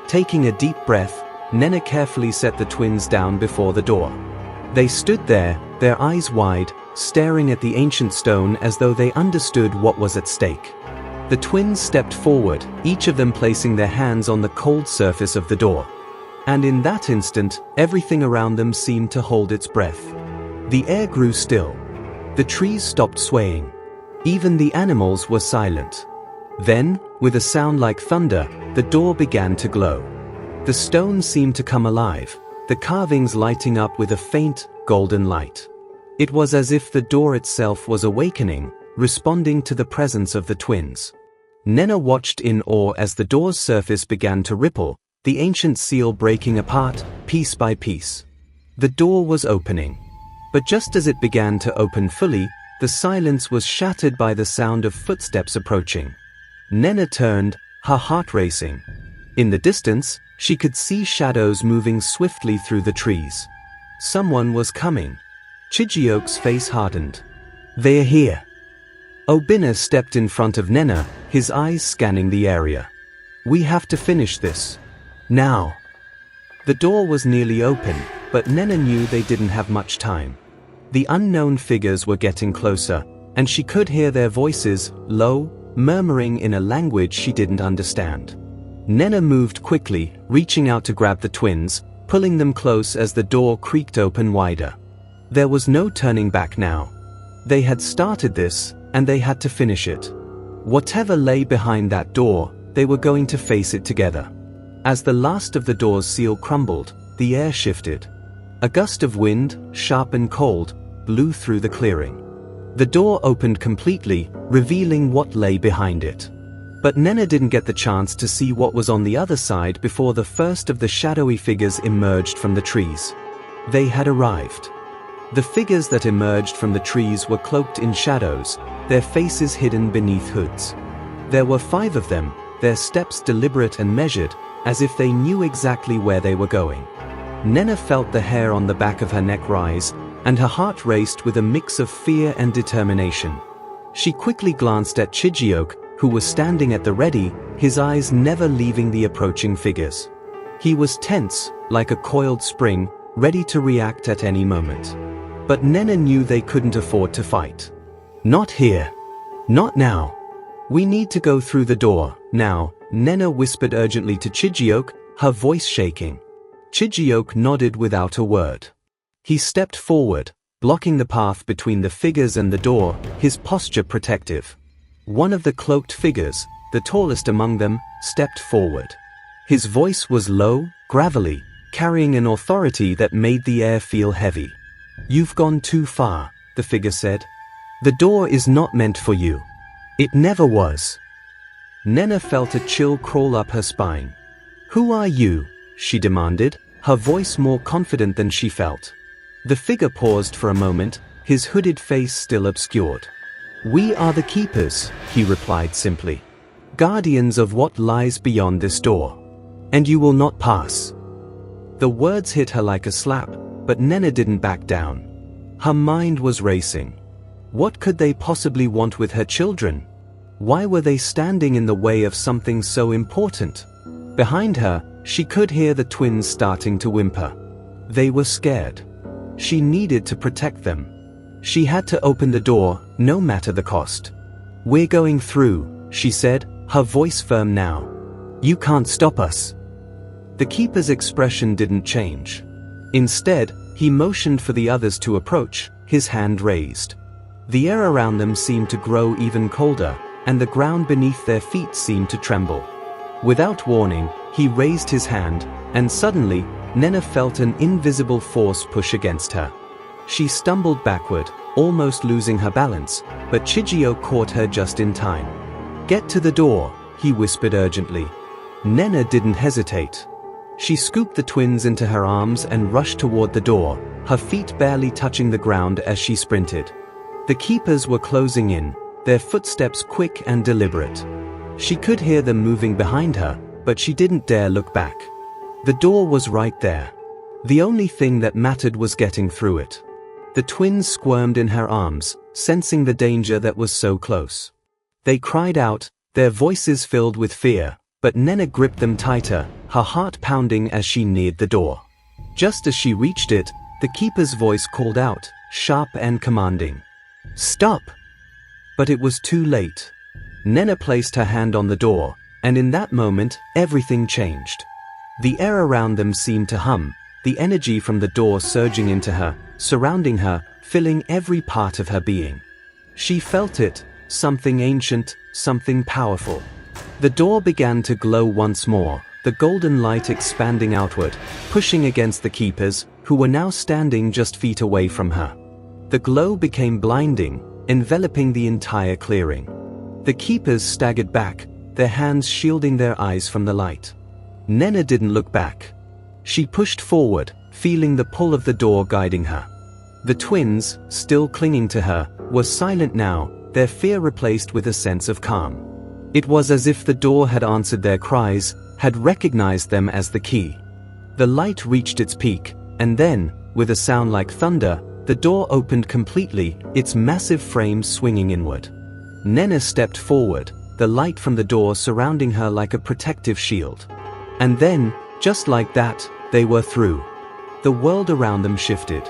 Taking a deep breath, Nena carefully set the twins down before the door. They stood there, their eyes wide, staring at the ancient stone as though they understood what was at stake. The twins stepped forward, each of them placing their hands on the cold surface of the door. And in that instant, everything around them seemed to hold its breath. The air grew still. The trees stopped swaying. Even the animals were silent. Then, with a sound like thunder, the door began to glow. The stone seemed to come alive, the carvings lighting up with a faint, golden light. It was as if the door itself was awakening, responding to the presence of the twins. Nena watched in awe as the door's surface began to ripple, the ancient seal breaking apart, piece by piece. The door was opening. But just as it began to open fully, the silence was shattered by the sound of footsteps approaching. Nena turned, her heart racing. In the distance, she could see shadows moving swiftly through the trees. Someone was coming. Chijioke's face hardened. They are here. Obinna stepped in front of Nena, his eyes scanning the area. We have to finish this. Now. The door was nearly open, but Nena knew they didn't have much time. The unknown figures were getting closer, and she could hear their voices, low, murmuring in a language she didn't understand. Nena moved quickly, reaching out to grab the twins, pulling them close as the door creaked open wider. There was no turning back now. They had started this, and they had to finish it. Whatever lay behind that door, they were going to face it together. As the last of the door's seal crumbled, the air shifted. A gust of wind, sharp and cold, blew through the clearing. The door opened completely, revealing what lay behind it. But Nena didn't get the chance to see what was on the other side before the first of the shadowy figures emerged from the trees. They had arrived. The figures that emerged from the trees were cloaked in shadows, their faces hidden beneath hoods. There were 5 of them, their steps deliberate and measured, as if they knew exactly where they were going. Nena felt the hair on the back of her neck rise, and her heart raced with a mix of fear and determination. She quickly glanced at Chijioke, who was standing at the ready, his eyes never leaving the approaching figures. He was tense, like a coiled spring, ready to react at any moment. But Nena knew they couldn't afford to fight. Not here. Not now. We need to go through the door, now, Nena whispered urgently to Chijioke, her voice shaking. Chijioke nodded without a word. He stepped forward, blocking the path between the figures and the door, his posture protective. One of the cloaked figures, the tallest among them, stepped forward. His voice was low, gravelly, carrying an authority that made the air feel heavy. "You've gone too far," the figure said. "The door is not meant for you. It never was." Nena felt a chill crawl up her spine. "Who are you?" she demanded, her voice more confident than she felt. The figure paused for a moment, his hooded face still obscured. "We are the keepers," he replied simply. "Guardians of what lies beyond this door. And you will not pass." The words hit her like a slap, but Nena didn't back down. Her mind was racing. What could they possibly want with her children? Why were they standing in the way of something so important? Behind her, she could hear the twins starting to whimper. They were scared. She needed to protect them. She had to open the door, no matter the cost. "We're going through," she said, her voice firm now. "You can't stop us." The keeper's expression didn't change. Instead, he motioned for the others to approach, his hand raised. The air around them seemed to grow even colder, and the ground beneath their feet seemed to tremble. Without warning, he raised his hand, and suddenly, Nena felt an invisible force push against her. She stumbled backward, almost losing her balance, but Chijio caught her just in time. "Get to the door," he whispered urgently. Nena didn't hesitate. She scooped the twins into her arms and rushed toward the door, her feet barely touching the ground as she sprinted. The keepers were closing in, their footsteps quick and deliberate. She could hear them moving behind her, but she didn't dare look back. The door was right there. The only thing that mattered was getting through it. The twins squirmed in her arms, sensing the danger that was so close. They cried out, their voices filled with fear, but Nena gripped them tighter, her heart pounding as she neared the door. Just as she reached it, the keeper's voice called out, sharp and commanding. "Stop!" But it was too late. Nena placed her hand on the door, and in that moment, everything changed. The air around them seemed to hum, the energy from the door surging into her, surrounding her, filling every part of her being. She felt it, something ancient, something powerful. The door began to glow once more, the golden light expanding outward, pushing against the keepers, who were now standing just feet away from her. The glow became blinding, enveloping the entire clearing. The keepers staggered back, their hands shielding their eyes from the light. Nena didn't look back. She pushed forward, feeling the pull of the door guiding her. The twins, still clinging to her, were silent now, their fear replaced with a sense of calm. It was as if the door had answered their cries, had recognized them as the key. The light reached its peak, and then, with a sound like thunder, the door opened completely, its massive frame swinging inward. Nena stepped forward, the light from the door surrounding her like a protective shield. And then, just like that, they were through. The world around them shifted.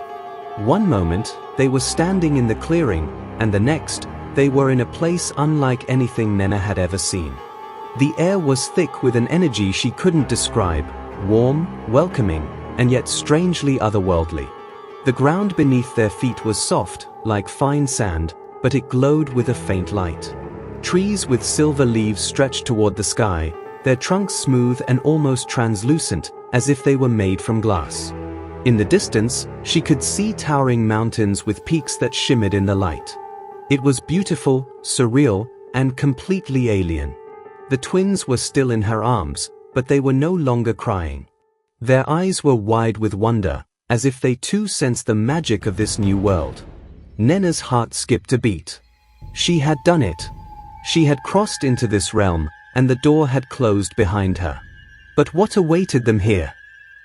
One moment, they were standing in the clearing, and the next, they were in a place unlike anything Nena had ever seen. The air was thick with an energy she couldn't describe, warm, welcoming, and yet strangely otherworldly. The ground beneath their feet was soft, like fine sand, but it glowed with a faint light. Trees with silver leaves stretched toward the sky, their trunks smooth and almost translucent, as if they were made from glass. In the distance, she could see towering mountains with peaks that shimmered in the light. It was beautiful, surreal, and completely alien. The twins were still in her arms, but they were no longer crying. Their eyes were wide with wonder, as if they too sensed the magic of this new world. Nena's heart skipped a beat. She had done it. She had crossed into this realm, and the door had closed behind her. But what awaited them here?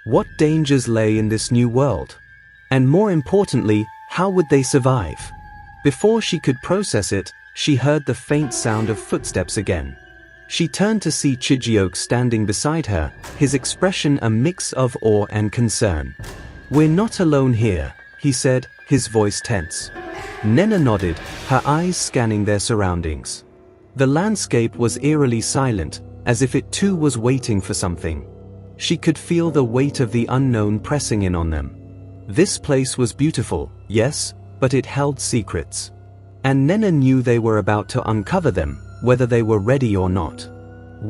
What dangers lay in this new world? And more importantly, how would they survive? Before she could process it, she heard the faint sound of footsteps again. She turned to see Chijioke standing beside her, his expression a mix of awe and concern. "We're not alone here," he said, his voice tense. Nena nodded, her eyes scanning their surroundings. The landscape was eerily silent, as if it too was waiting for something. She could feel the weight of the unknown pressing in on them. This place was beautiful, yes, but it held secrets. And Nena knew they were about to uncover them, whether they were ready or not.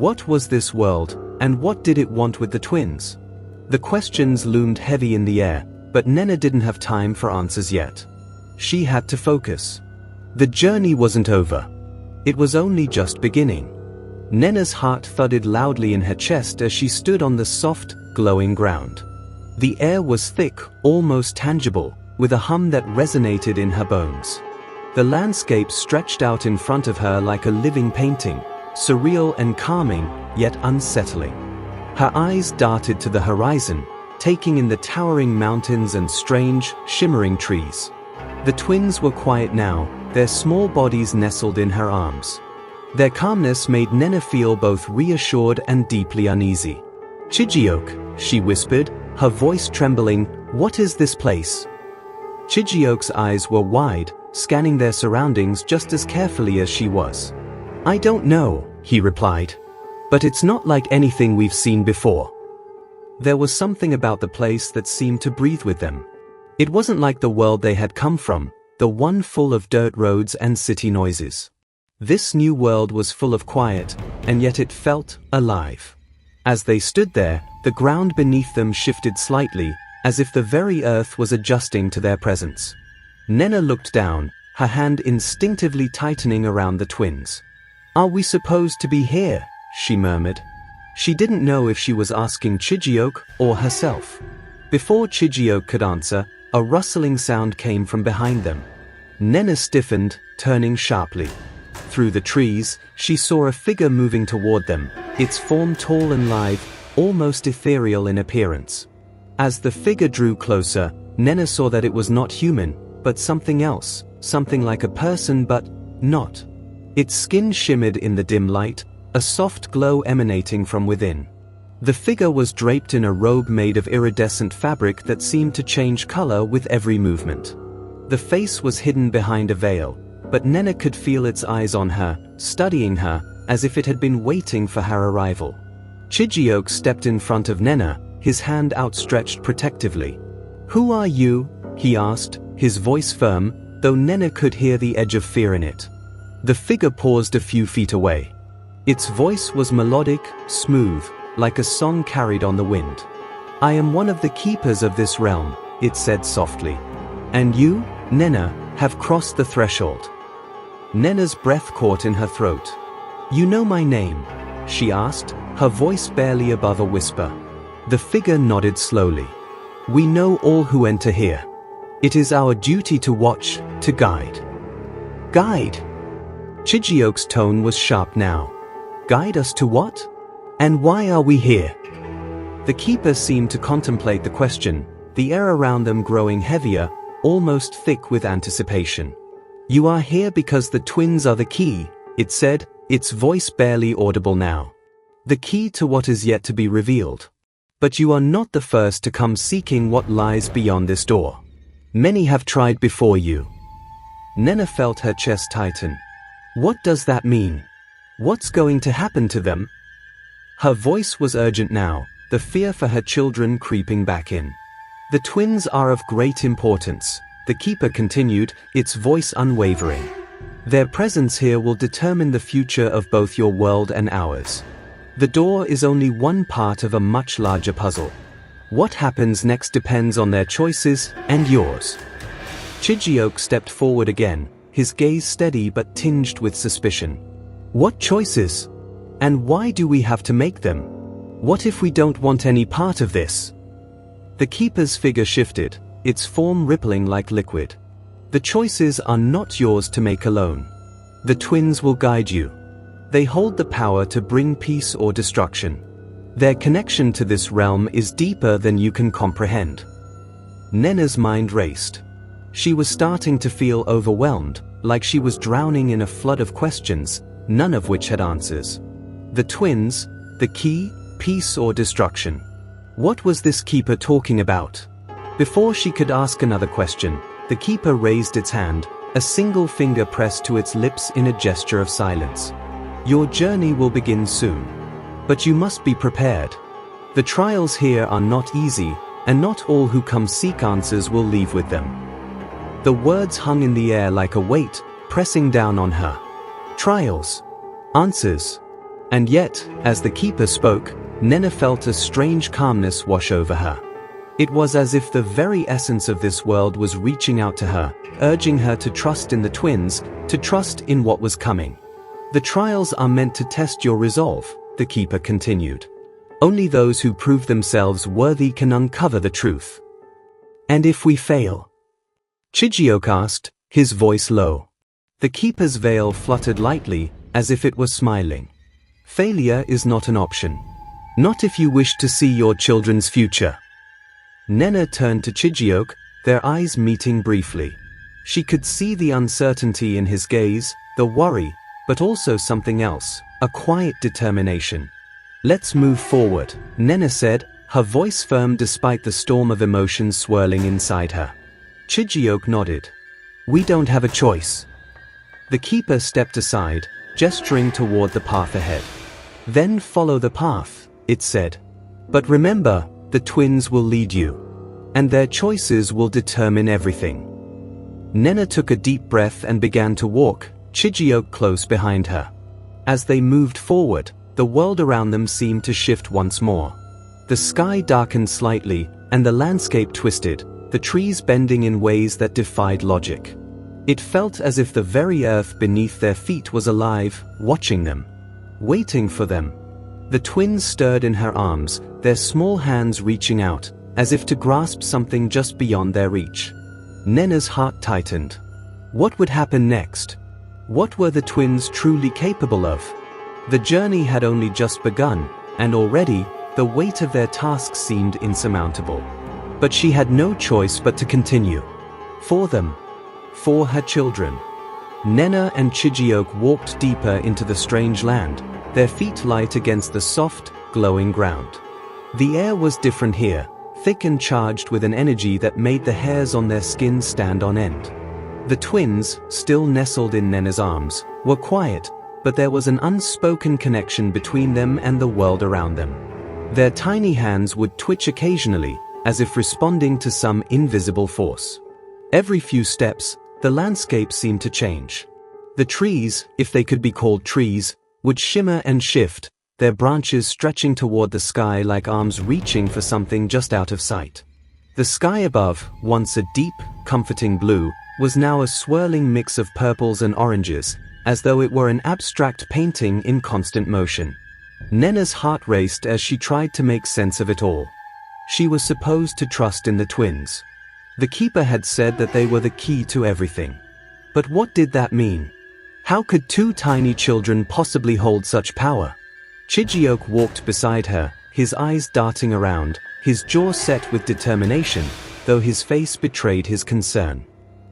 What was this world, and what did it want with the twins? The questions loomed heavy in the air, but Nena didn't have time for answers yet. She had to focus. The journey wasn't over. It was only just beginning. Nena's heart thudded loudly in her chest as she stood on the soft, glowing ground. The air was thick, almost tangible, with a hum that resonated in her bones. The landscape stretched out in front of her like a living painting, surreal and calming, yet unsettling. Her eyes darted to the horizon, taking in the towering mountains and strange, shimmering trees. The twins were quiet now, their small bodies nestled in her arms. Their calmness made Nena feel both reassured and deeply uneasy. "Chijioke," she whispered, her voice trembling, "what is this place?" Chijioke's eyes were wide, scanning their surroundings just as carefully as she was. "I don't know," he replied. "But it's not like anything we've seen before." There was something about the place that seemed to breathe with them. It wasn't like the world they had come from, the one full of dirt roads and city noises. This new world was full of quiet, and yet it felt alive. As they stood there, the ground beneath them shifted slightly, as if the very earth was adjusting to their presence. Nena looked down, her hand instinctively tightening around the twins. "Are we supposed to be here?" she murmured. She didn't know if she was asking Chijioke or herself. Before Chijioke could answer, a rustling sound came from behind them. Nena stiffened, turning sharply. Through the trees, she saw a figure moving toward them, its form tall and lithe, almost ethereal in appearance. As the figure drew closer, Nena saw that it was not human, but something else, something like a person but not. Its skin shimmered in the dim light, a soft glow emanating from within. The figure was draped in a robe made of iridescent fabric that seemed to change color with every movement. The face was hidden behind a veil, but Nena could feel its eyes on her, studying her, as if it had been waiting for her arrival. Chijioke stepped in front of Nena, his hand outstretched protectively. "Who are you?" he asked, his voice firm, though Nena could hear the edge of fear in it. The figure paused a few feet away. Its voice was melodic, smooth, like a song carried on the wind. "I am one of the keepers of this realm," it said softly. "And you, Nena, have crossed the threshold." Nena's breath caught in her throat. "You know my name?" she asked, her voice barely above a whisper. The figure nodded slowly. "We know all who enter here. It is our duty to watch, to guide." "Guide?" Chijioke's tone was sharp now. "Guide us to what? And why are we here?" The keeper seemed to contemplate the question, the air around them growing heavier, almost thick with anticipation. "You are here because the twins are the key," it said, its voice barely audible now. "The key to what is yet to be revealed. But you are not the first to come seeking what lies beyond this door. Many have tried before you." Nena felt her chest tighten. "What does that mean? What's going to happen to them?" Her voice was urgent now, the fear for her children creeping back in. "The twins are of great importance," the keeper continued, its voice unwavering. "Their presence here will determine the future of both your world and ours. The door is only one part of a much larger puzzle. What happens next depends on their choices and yours." Chijioke stepped forward again, his gaze steady but tinged with suspicion. "What choices? And why do we have to make them? What if we don't want any part of this?" The keeper's figure shifted, its form rippling like liquid. "The choices are not yours to make alone. The twins will guide you. They hold the power to bring peace or destruction. Their connection to this realm is deeper than you can comprehend." Nena's mind raced. She was starting to feel overwhelmed, like she was drowning in a flood of questions, none of which had answers. The twins, the key, peace or destruction. What was this keeper talking about? Before she could ask another question, the keeper raised its hand, a single finger pressed to its lips in a gesture of silence. Your journey will begin soon. But you must be prepared. The trials here are not easy, and not all who come seek answers will leave with them. The words hung in the air like a weight, pressing down on her. Trials. Answers. And yet, as the keeper spoke, Nena felt a strange calmness wash over her. It was as if the very essence of this world was reaching out to her, urging her to trust in the twins, to trust in what was coming. The trials are meant to test your resolve, the keeper continued. Only those who prove themselves worthy can uncover the truth. And if we fail? Chijioke asked, his voice low. The keeper's veil fluttered lightly, as if it was smiling. Failure is not an option. Not if you wish to see your children's future. Nena turned to Chijioke, their eyes meeting briefly. She could see the uncertainty in his gaze, the worry, but also something else, a quiet determination. Let's move forward, Nena said, her voice firm despite the storm of emotions swirling inside her. Chijioke nodded. We don't have a choice. The keeper stepped aside, gesturing toward the path ahead. Then follow the path, it said. But remember, the twins will lead you. And their choices will determine everything. Nena took a deep breath and began to walk, Chijioke close behind her. As they moved forward, the world around them seemed to shift once more. The sky darkened slightly, and the landscape twisted, the trees bending in ways that defied logic. It felt as if the very earth beneath their feet was alive, watching them. Waiting for them. The twins stirred in her arms, their small hands reaching out, as if to grasp something just beyond their reach. Nena's heart tightened. What would happen next? What were the twins truly capable of? The journey had only just begun, and already, the weight of their task seemed insurmountable. But she had no choice but to continue. For them. For her children. Nena and Chijioke walked deeper into the strange land, their feet light against the soft, glowing ground. The air was different here, thick and charged with an energy that made the hairs on their skin stand on end. The twins, still nestled in Nena's arms, were quiet, but there was an unspoken connection between them and the world around them. Their tiny hands would twitch occasionally, as if responding to some invisible force. Every few steps, the landscape seemed to change. The trees, if they could be called trees, would shimmer and shift, their branches stretching toward the sky like arms reaching for something just out of sight. The sky above, once a deep, comforting blue, was now a swirling mix of purples and oranges, as though it were an abstract painting in constant motion. Nena's heart raced as she tried to make sense of it all. She was supposed to trust in the twins. The keeper had said that they were the key to everything. But what did that mean? How could two tiny children possibly hold such power? Chijioke walked beside her, his eyes darting around, his jaw set with determination, though his face betrayed his concern.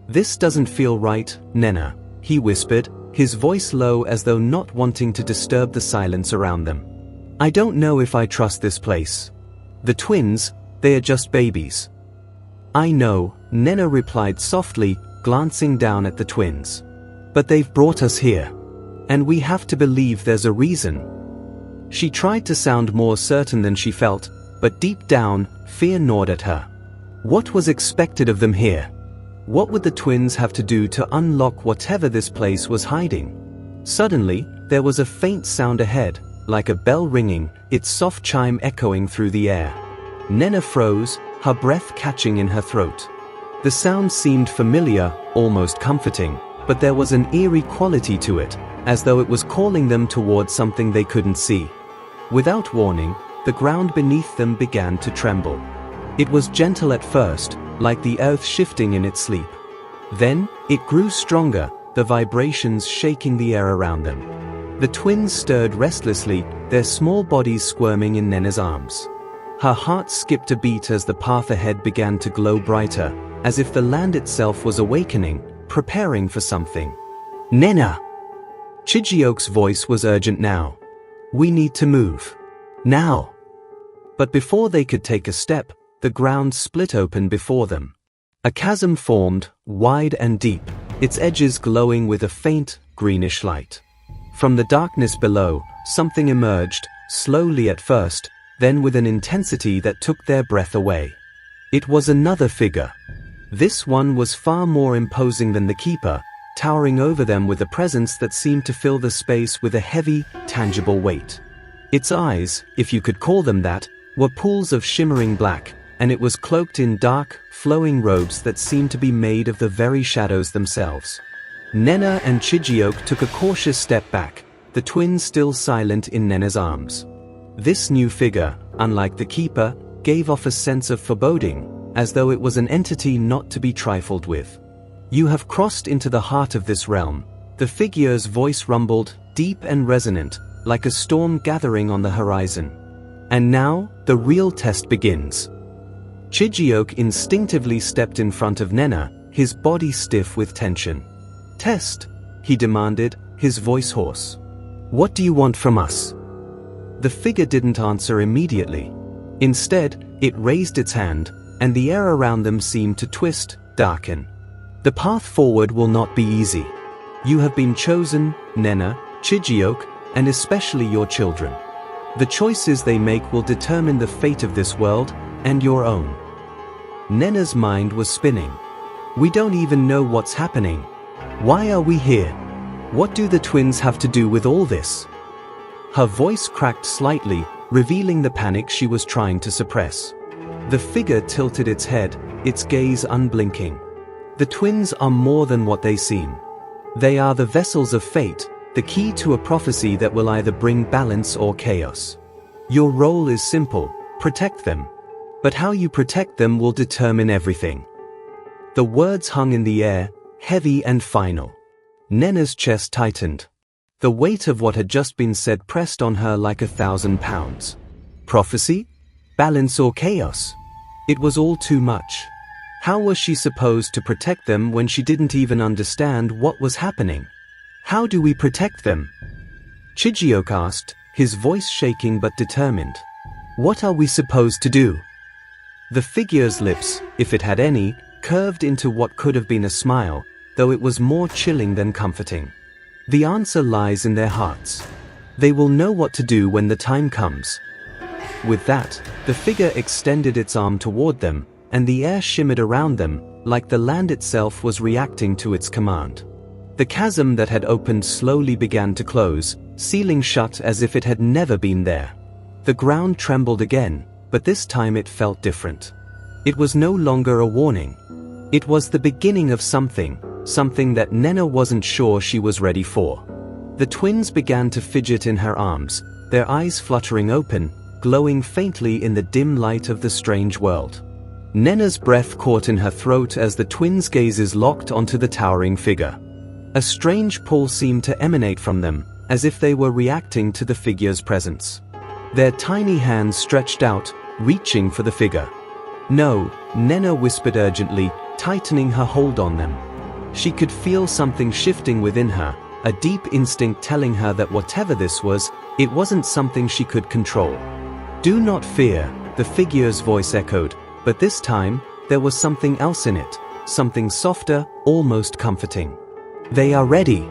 This doesn't feel right, Nena, he whispered, his voice low as though not wanting to disturb the silence around them. I don't know if I trust this place. The twins, they are just babies. I know, Nena replied softly, glancing down at the twins. But they've brought us here. And we have to believe there's a reason. She tried to sound more certain than she felt, but deep down, fear gnawed at her. What was expected of them here? What would the twins have to do to unlock whatever this place was hiding? Suddenly, there was a faint sound ahead, like a bell ringing, its soft chime echoing through the air. Nena froze, her breath catching in her throat. The sound seemed familiar, almost comforting, but there was an eerie quality to it, as though it was calling them towards something they couldn't see. Without warning, the ground beneath them began to tremble. It was gentle at first, like the earth shifting in its sleep. Then, it grew stronger, the vibrations shaking the air around them. The twins stirred restlessly, their small bodies squirming in Nena's arms. Her heart skipped a beat as the path ahead began to glow brighter, as if the land itself was awakening, preparing for something. Nena! Chijioke's voice was urgent now. We need to move. Now! But before they could take a step, the ground split open before them. A chasm formed, wide and deep, its edges glowing with a faint, greenish light. From the darkness below, something emerged, slowly at first, then with an intensity that took their breath away. It was another figure. This one was far more imposing than the keeper, towering over them with a presence that seemed to fill the space with a heavy, tangible weight. Its eyes, if you could call them that, were pools of shimmering black, and it was cloaked in dark, flowing robes that seemed to be made of the very shadows themselves. Nena and Chijioke took a cautious step back, the twins still silent in Nena's arms. This new figure, unlike the keeper, gave off a sense of foreboding, as though it was an entity not to be trifled with. You have crossed into the heart of this realm, the figure's voice rumbled, deep and resonant, like a storm gathering on the horizon. And now, the real test begins. Chijioke instinctively stepped in front of Nena, his body stiff with tension. Test, he demanded, his voice hoarse. What do you want from us? The figure didn't answer immediately. Instead, it raised its hand, and the air around them seemed to twist, darken. The path forward will not be easy. You have been chosen, Nena, Chijioke, and especially your children. The choices they make will determine the fate of this world, and your own. Nena's mind was spinning. We don't even know what's happening. Why are we here? What do the twins have to do with all this? Her voice cracked slightly, revealing the panic she was trying to suppress. The figure tilted its head, its gaze unblinking. The twins are more than what they seem. They are the vessels of fate, the key to a prophecy that will either bring balance or chaos. Your role is simple: protect them. But how you protect them will determine everything. The words hung in the air, heavy and final. Nena's chest tightened. The weight of what had just been said pressed on her like 1,000 pounds. Prophecy? Balance or chaos? It was all too much. How was she supposed to protect them when she didn't even understand what was happening? How do we protect them? Chijioke asked, his voice shaking but determined. What are we supposed to do? The figure's lips, if it had any, curved into what could have been a smile, though it was more chilling than comforting. The answer lies in their hearts. They will know what to do when the time comes. With that, the figure extended its arm toward them, and the air shimmered around them, like the land itself was reacting to its command. The chasm that had opened slowly began to close, sealing shut as if it had never been there. The ground trembled again, but this time it felt different. It was no longer a warning. It was the beginning of something that Nena wasn't sure she was ready for. The twins began to fidget in her arms, their eyes fluttering open, glowing faintly in the dim light of the strange world. Nena's breath caught in her throat as the twins' gazes locked onto the towering figure. A strange pull seemed to emanate from them, as if they were reacting to the figure's presence. Their tiny hands stretched out, reaching for the figure. No, Nena whispered urgently, tightening her hold on them. She could feel something shifting within her, a deep instinct telling her that whatever this was, it wasn't something she could control. Do not fear, the figure's voice echoed, but this time, there was something else in it, something softer, almost comforting. They are ready.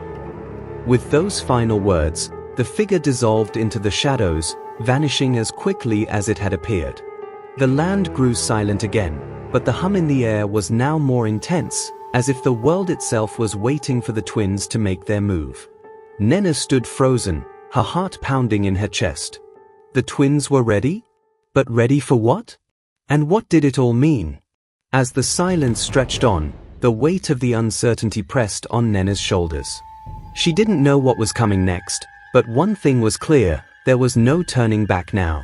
With those final words, the figure dissolved into the shadows, vanishing as quickly as it had appeared. The land grew silent again, but the hum in the air was now more intense, as if the world itself was waiting for the twins to make their move. Nena stood frozen, her heart pounding in her chest. The twins were ready? But ready for what? And what did it all mean? As the silence stretched on, the weight of the uncertainty pressed on Nena's shoulders. She didn't know what was coming next, but one thing was clear: there was no turning back now.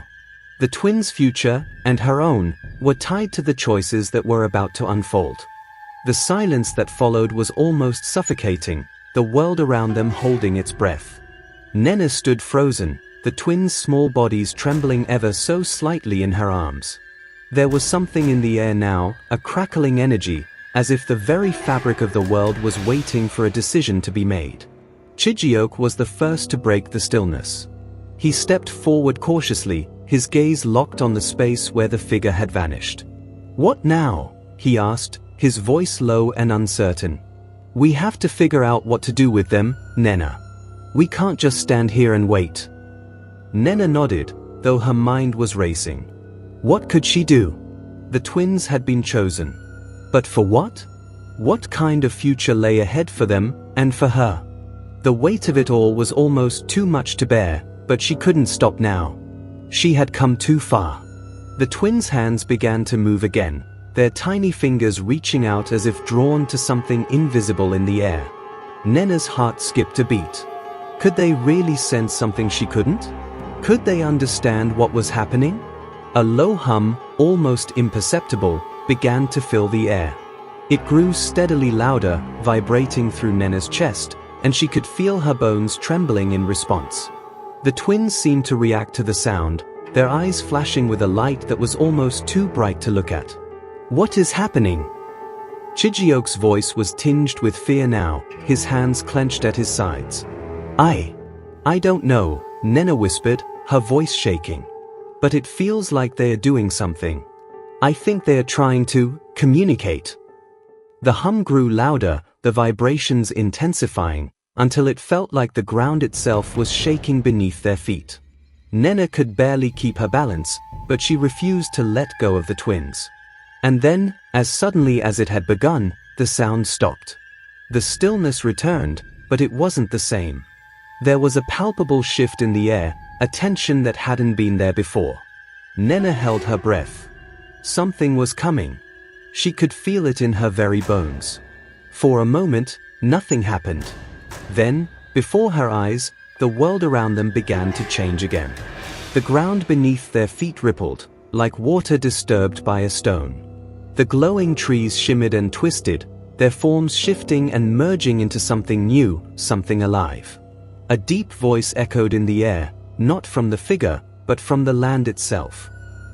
The twins' future, and her own, were tied to the choices that were about to unfold. The silence that followed was almost suffocating, the world around them holding its breath. Nena stood frozen, the twins' small bodies trembling ever so slightly in her arms. There was something in the air now, a crackling energy, as if the very fabric of the world was waiting for a decision to be made. Chijioke was the first to break the stillness. He stepped forward cautiously, his gaze locked on the space where the figure had vanished. "What now?" he asked, his voice low and uncertain. "We have to figure out what to do with them, Nena. We can't just stand here and wait." Nena nodded, though her mind was racing. What could she do? The twins had been chosen. But for what? What kind of future lay ahead for them, and for her? The weight of it all was almost too much to bear, but she couldn't stop now. She had come too far. The twins' hands began to move again, their tiny fingers reaching out as if drawn to something invisible in the air. Nena's heart skipped a beat. Could they really sense something she couldn't? Could they understand what was happening? A low hum, almost imperceptible, began to fill the air. It grew steadily louder, vibrating through Nena's chest, and she could feel her bones trembling in response. The twins seemed to react to the sound, their eyes flashing with a light that was almost too bright to look at. "What is happening?" Chijioke's voice was tinged with fear now, his hands clenched at his sides. I don't know," Nena whispered, her voice shaking. "But it feels like they are doing something. I think they are trying to communicate." The hum grew louder, the vibrations intensifying, until it felt like the ground itself was shaking beneath their feet. Nena could barely keep her balance, but she refused to let go of the twins. And then, as suddenly as it had begun, the sound stopped. The stillness returned, but it wasn't the same. There was a palpable shift in the air, a tension that hadn't been there before. Nena held her breath. Something was coming. She could feel it in her very bones. For a moment, nothing happened. Then, before her eyes, the world around them began to change again. The ground beneath their feet rippled, like water disturbed by a stone. The glowing trees shimmered and twisted, their forms shifting and merging into something new, something alive. A deep voice echoed in the air, not from the figure, but from the land itself.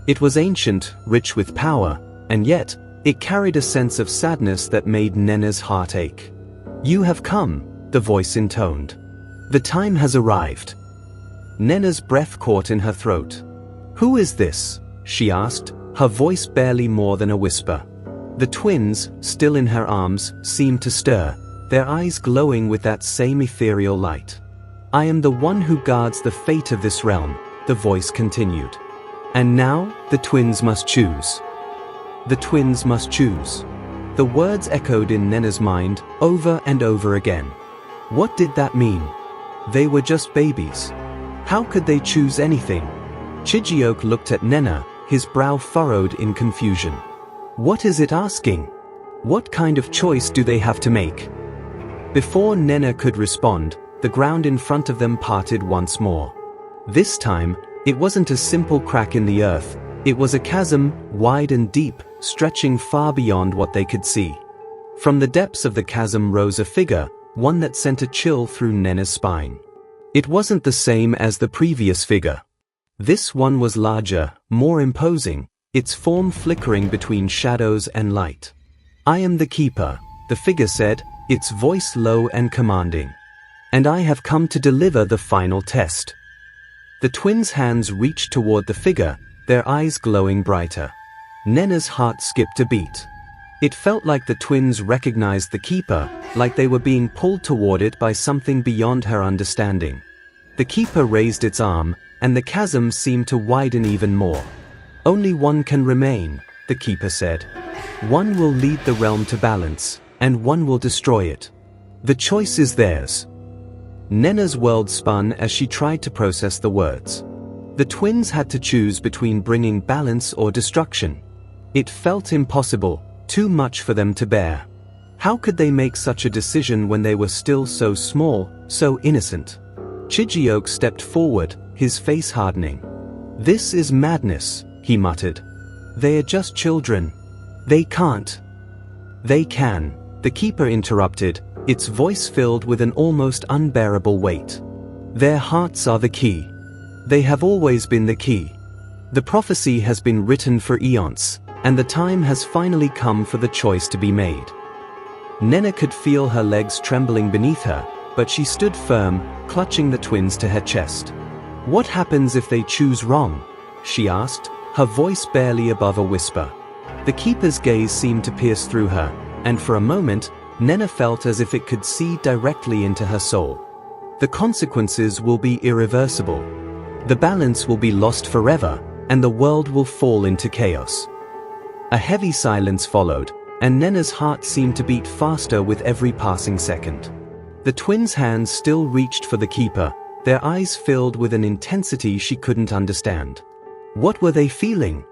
It was ancient, rich with power, and yet, it carried a sense of sadness that made Nena's heart ache. "You have come," the voice intoned. "The time has arrived." Nena's breath caught in her throat. "Who is this?" she asked, her voice barely more than a whisper. The twins, still in her arms, seemed to stir, their eyes glowing with that same ethereal light. "I am the one who guards the fate of this realm," the voice continued. "And now, the twins must choose." The twins must choose. The words echoed in Nena's mind, over and over again. What did that mean? They were just babies. How could they choose anything? Chijioke looked at Nena, his brow furrowed in confusion. What is it asking? What kind of choice do they have to make? Before Nena could respond, the ground in front of them parted once more. This time, it wasn't a simple crack in the earth, it was a chasm, wide and deep, stretching far beyond what they could see. From the depths of the chasm rose a figure, one that sent a chill through Nena's spine. It wasn't the same as the previous figure. This one was larger, more imposing, its form flickering between shadows and light. "I am the keeper," the figure said, its voice low and commanding. "And I have come to deliver the final test." The twins' hands reached toward the figure, their eyes glowing brighter. Nena's heart skipped a beat. It felt like the twins recognized the keeper, like they were being pulled toward it by something beyond her understanding. The keeper raised its arm, and the chasm seemed to widen even more. "Only one can remain," the keeper said. "One will lead the realm to balance, and one will destroy it. The choice is theirs." Nena's world spun as she tried to process the words. The twins had to choose between bringing balance or destruction. It felt impossible, too much for them to bear. How could they make such a decision when they were still so small, so innocent? Chijioke stepped forward, his face hardening. "This is madness," he muttered. "They are just children. They can't." "They can," the keeper interrupted, its voice filled with an almost unbearable weight. "Their hearts are the key. They have always been the key. The prophecy has been written for eons. and the time has finally come for the choice to be made. Nena could feel her legs trembling beneath her, but she stood firm, clutching the twins to her chest. "What happens if they choose wrong?" she asked, her voice barely above a whisper. The keeper's gaze seemed to pierce through her, and for a moment, Nena felt as if it could see directly into her soul. The consequences will be irreversible. The balance will be lost forever, and the world will fall into chaos. A heavy silence followed, and Nena's heart seemed to beat faster with every passing second. The twins' hands still reached for the keeper, their eyes filled with an intensity she couldn't understand. What were they feeling?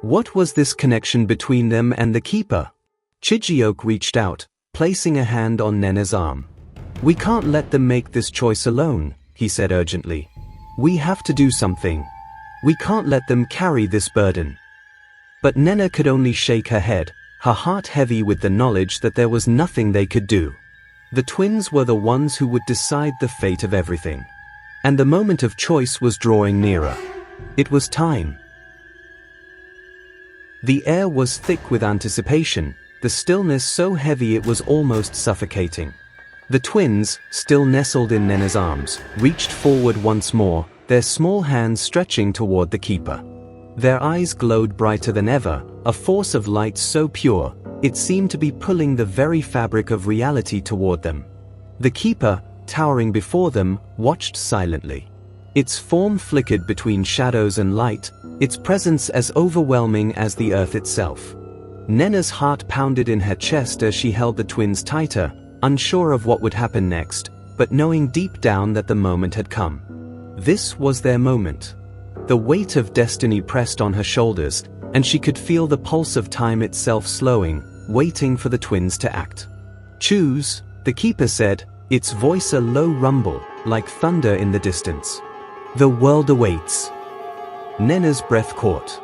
What was this connection between them and the keeper? Chijioke reached out, placing a hand on Nena's arm. "We can't let them make this choice alone," he said urgently. "We have to do something. We can't let them carry this burden." But Nena could only shake her head, her heart heavy with the knowledge that there was nothing they could do. The twins were the ones who would decide the fate of everything. And the moment of choice was drawing nearer. It was time. The air was thick with anticipation, the stillness so heavy it was almost suffocating. The twins, still nestled in Nena's arms, reached forward once more, their small hands stretching toward the keeper. Their eyes glowed brighter than ever, a force of light so pure, it seemed to be pulling the very fabric of reality toward them. The keeper, towering before them, watched silently. Its form flickered between shadows and light, its presence as overwhelming as the earth itself. Nena's heart pounded in her chest as she held the twins tighter, unsure of what would happen next, but knowing deep down that the moment had come. This was their moment. The weight of destiny pressed on her shoulders, and she could feel the pulse of time itself slowing, waiting for the twins to act. "Choose," the keeper said, its voice a low rumble, like thunder in the distance. "The world awaits." Nena's breath caught.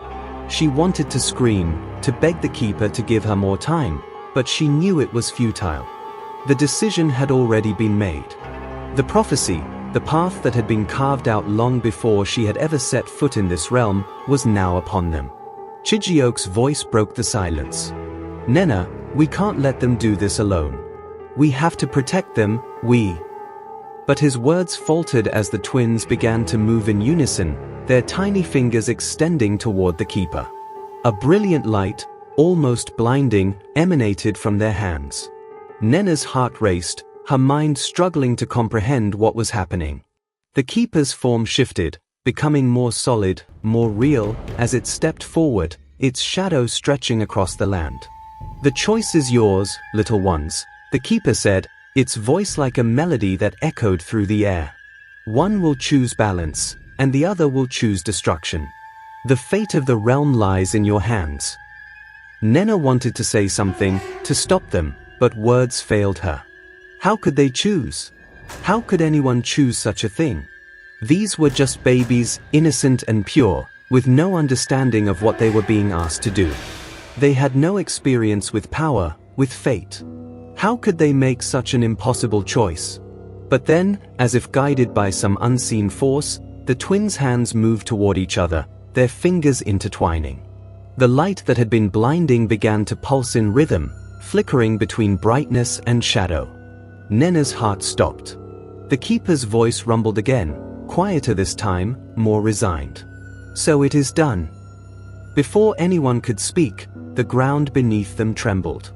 She wanted to scream, to beg the keeper to give her more time, but she knew it was futile. The decision had already been made. The prophecy, the path that had been carved out long before she had ever set foot in this realm, was now upon them. Chijioke's voice broke the silence. "Nena, we can't let them do this alone. We have to protect them, But his words faltered as the twins began to move in unison, their tiny fingers extending toward the keeper. A brilliant light, almost blinding, emanated from their hands. Nena's heart raced, her mind struggling to comprehend what was happening. The keeper's form shifted, becoming more solid, more real, as it stepped forward, its shadow stretching across the land. "The choice is yours, little ones," the keeper said, its voice like a melody that echoed through the air. "One will choose balance, and the other will choose destruction. The fate of the realm lies in your hands." Nena wanted to say something, to stop them, but words failed her. How could they choose? How could anyone choose such a thing? These were just babies, innocent and pure, with no understanding of what they were being asked to do. They had no experience with power, with fate. How could they make such an impossible choice? But then, as if guided by some unseen force, the twins' hands moved toward each other, their fingers intertwining. The light that had been blinding began to pulse in rhythm, flickering between brightness and shadow. Nena's heart stopped. The keeper's voice rumbled again, quieter this time, more resigned. "So it is done." Before anyone could speak, the ground beneath them trembled.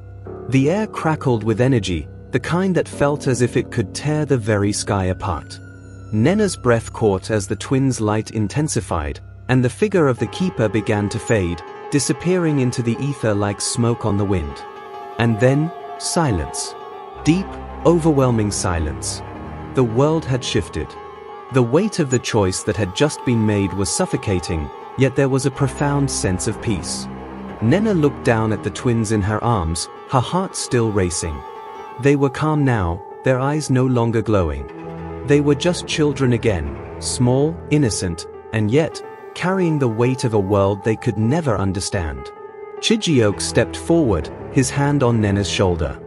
The air crackled with energy, the kind that felt as if it could tear the very sky apart. Nena's breath caught as the twins' light intensified, and the figure of the keeper began to fade, disappearing into the ether like smoke on the wind. And then, silence. Deep, overwhelming silence. The world had shifted. The weight of the choice that had just been made was suffocating, yet there was a profound sense of peace. Nena looked down at the twins in her arms, her heart still racing. They were calm now, their eyes no longer glowing. They were just children again, small, innocent, and yet, carrying the weight of a world they could never understand. Chijioke stepped forward, his hand on Nena's shoulder.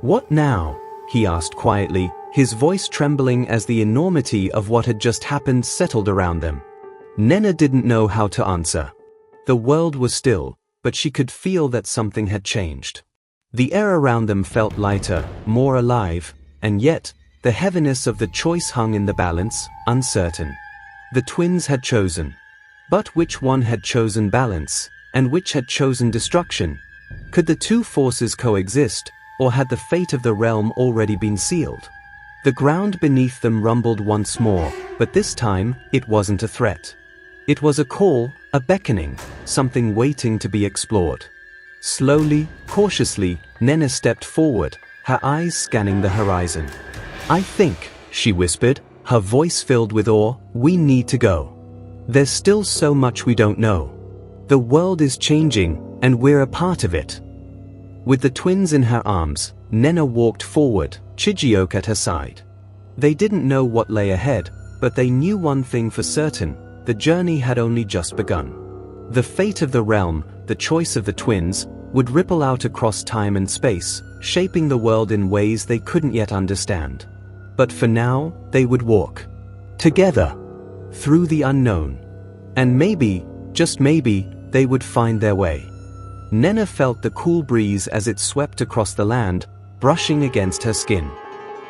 "What now?" he asked quietly, his voice trembling as the enormity of what had just happened settled around them. Nena didn't know how to answer. The world was still, but she could feel that something had changed. The air around them felt lighter, more alive, and yet, the heaviness of the choice hung in the balance, uncertain. The twins had chosen. But which one had chosen balance, and which had chosen destruction? Could the two forces coexist, or had the fate of the realm already been sealed? The ground beneath them rumbled once more, but this time, it wasn't a threat. It was a call, a beckoning, something waiting to be explored. Slowly, cautiously, Nena stepped forward, her eyes scanning the horizon. "I think," she whispered, her voice filled with awe, "we need to go. There's still so much we don't know. The world is changing, and we're a part of it." With the twins in her arms, Nena walked forward, Chijioke at her side. They didn't know what lay ahead, but they knew one thing for certain: the journey had only just begun. The fate of the realm, the choice of the twins, would ripple out across time and space, shaping the world in ways they couldn't yet understand. But for now, they would walk together through the unknown. And maybe, just maybe, they would find their way. Nena felt the cool breeze as it swept across the land, brushing against her skin.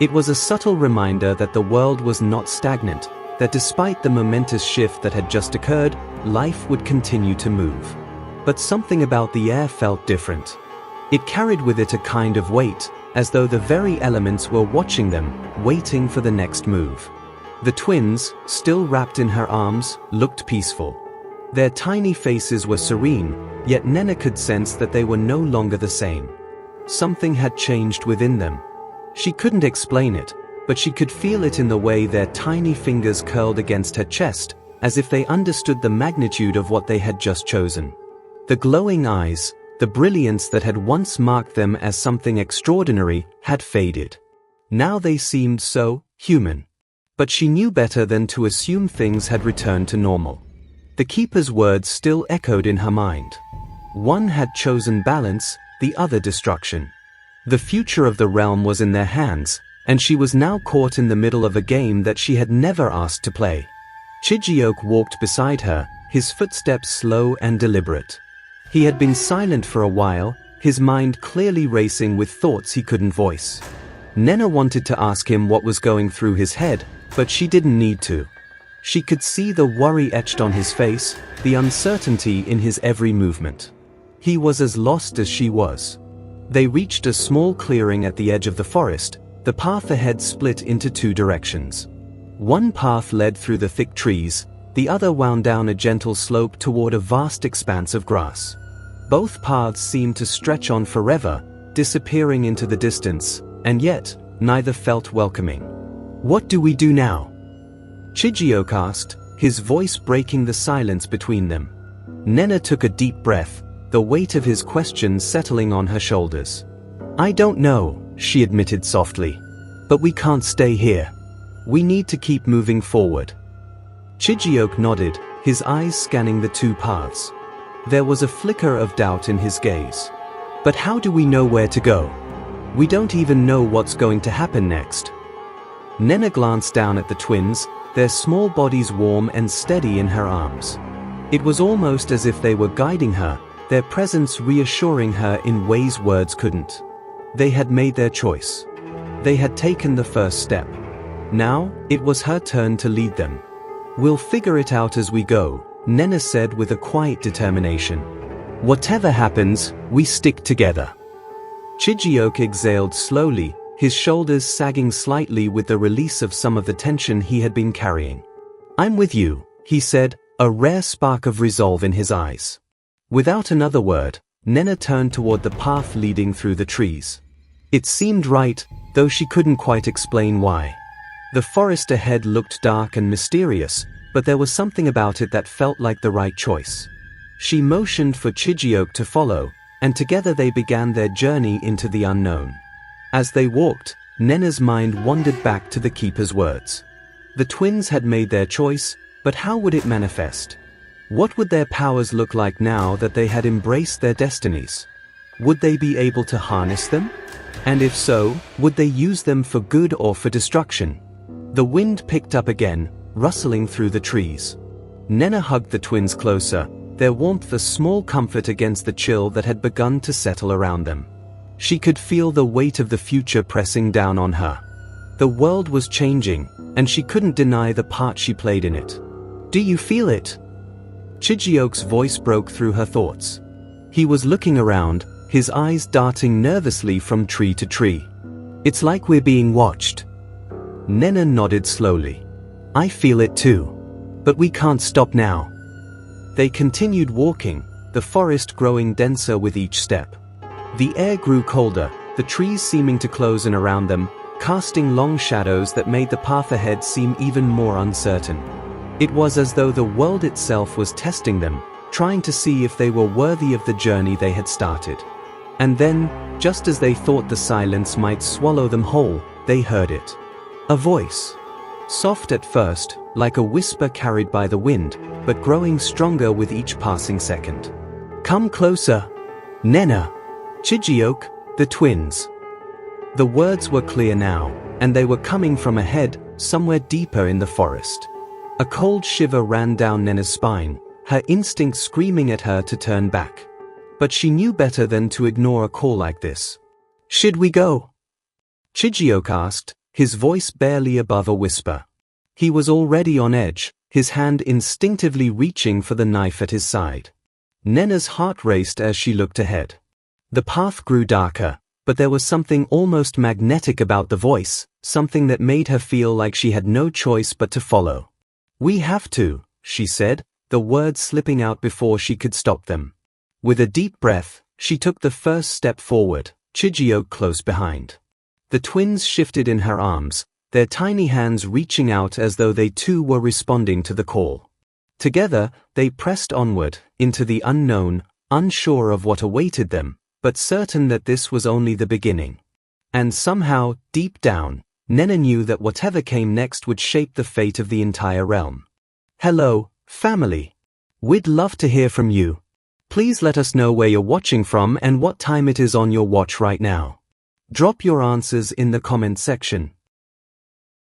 It was a subtle reminder that the world was not stagnant, that despite the momentous shift that had just occurred, life would continue to move. But something about the air felt different. It carried with it a kind of weight, as though the very elements were watching them, waiting for the next move. The twins, still wrapped in her arms, looked peaceful. Their tiny faces were serene, yet Nena could sense that they were no longer the same. Something had changed within them. She couldn't explain it, but she could feel it in the way their tiny fingers curled against her chest, as if they understood the magnitude of what they had just chosen. The glowing eyes, the brilliance that had once marked them as something extraordinary, had faded. Now they seemed so human. But she knew better than to assume things had returned to normal. The keeper's words still echoed in her mind. One had chosen balance, the other destruction. The future of the realm was in their hands, and she was now caught in the middle of a game that she had never asked to play. Chijioke walked beside her, his footsteps slow and deliberate. He had been silent for a while, his mind clearly racing with thoughts he couldn't voice. Nena wanted to ask him what was going through his head, but she didn't need to. She could see the worry etched on his face, the uncertainty in his every movement. He was as lost as she was. They reached a small clearing at the edge of the forest. The path ahead split into two directions. One path led through the thick trees, the other wound down a gentle slope toward a vast expanse of grass. Both paths seemed to stretch on forever, disappearing into the distance, and yet, neither felt welcoming. "What do we do now?" Chijioke asked, his voice breaking the silence between them. Nena took a deep breath, the weight of his question settling on her shoulders. "I don't know," she admitted softly. "But we can't stay here. We need to keep moving forward." Chijioke nodded, his eyes scanning the two paths. There was a flicker of doubt in his gaze. "But how do we know where to go? We don't even know what's going to happen next." Nena glanced down at the twins, their small bodies warm and steady in her arms. It was almost as if they were guiding her, their presence reassuring her in ways words couldn't. They had made their choice. They had taken the first step. Now, it was her turn to lead them. "We'll figure it out as we go," Nena said with a quiet determination. "Whatever happens, we stick together." Chijioke exhaled slowly, his shoulders sagging slightly with the release of some of the tension he had been carrying. "I'm with you," he said, a rare spark of resolve in his eyes. Without another word, Nena turned toward the path leading through the trees. It seemed right, though she couldn't quite explain why. The forest ahead looked dark and mysterious, but there was something about it that felt like the right choice. She motioned for Chijioke to follow, and together they began their journey into the unknown. As they walked, Nena's mind wandered back to the keeper's words. The twins had made their choice, but how would it manifest? What would their powers look like now that they had embraced their destinies? Would they be able to harness them? And if so, would they use them for good or for destruction? The wind picked up again, rustling through the trees. Nena hugged the twins closer, their warmth a small comfort against the chill that had begun to settle around them. She could feel the weight of the future pressing down on her. The world was changing, and she couldn't deny the part she played in it. "Do you feel it?" Chijioke's voice broke through her thoughts. He was looking around, his eyes darting nervously from tree to tree. "It's like we're being watched." Nena nodded slowly. "I feel it too. But we can't stop now." They continued walking, the forest growing denser with each step. The air grew colder, the trees seeming to close in around them, casting long shadows that made the path ahead seem even more uncertain. It was as though the world itself was testing them, trying to see if they were worthy of the journey they had started. And then, just as they thought the silence might swallow them whole, they heard it. A voice. Soft at first, like a whisper carried by the wind, but growing stronger with each passing second. "Come closer. Nena. Chijioke, the twins." The words were clear now, and they were coming from ahead, somewhere deeper in the forest. A cold shiver ran down Nena's spine, her instinct screaming at her to turn back. But she knew better than to ignore a call like this. "Should we go?" Chijioke asked, his voice barely above a whisper. He was already on edge, his hand instinctively reaching for the knife at his side. Nena's heart raced as she looked ahead. The path grew darker, but there was something almost magnetic about the voice, something that made her feel like she had no choice but to follow. "We have to," she said, the words slipping out before she could stop them. With a deep breath, she took the first step forward, Chijioke close behind. The twins shifted in her arms, their tiny hands reaching out as though they too were responding to the call. Together, they pressed onward, into the unknown, unsure of what awaited them, but certain that this was only the beginning. And somehow, deep down, Nena knew that whatever came next would shape the fate of the entire realm. "Hello, family. We'd love to hear from you. Please let us know where you're watching from and what time it is on your watch right now. Drop your answers in the comment section.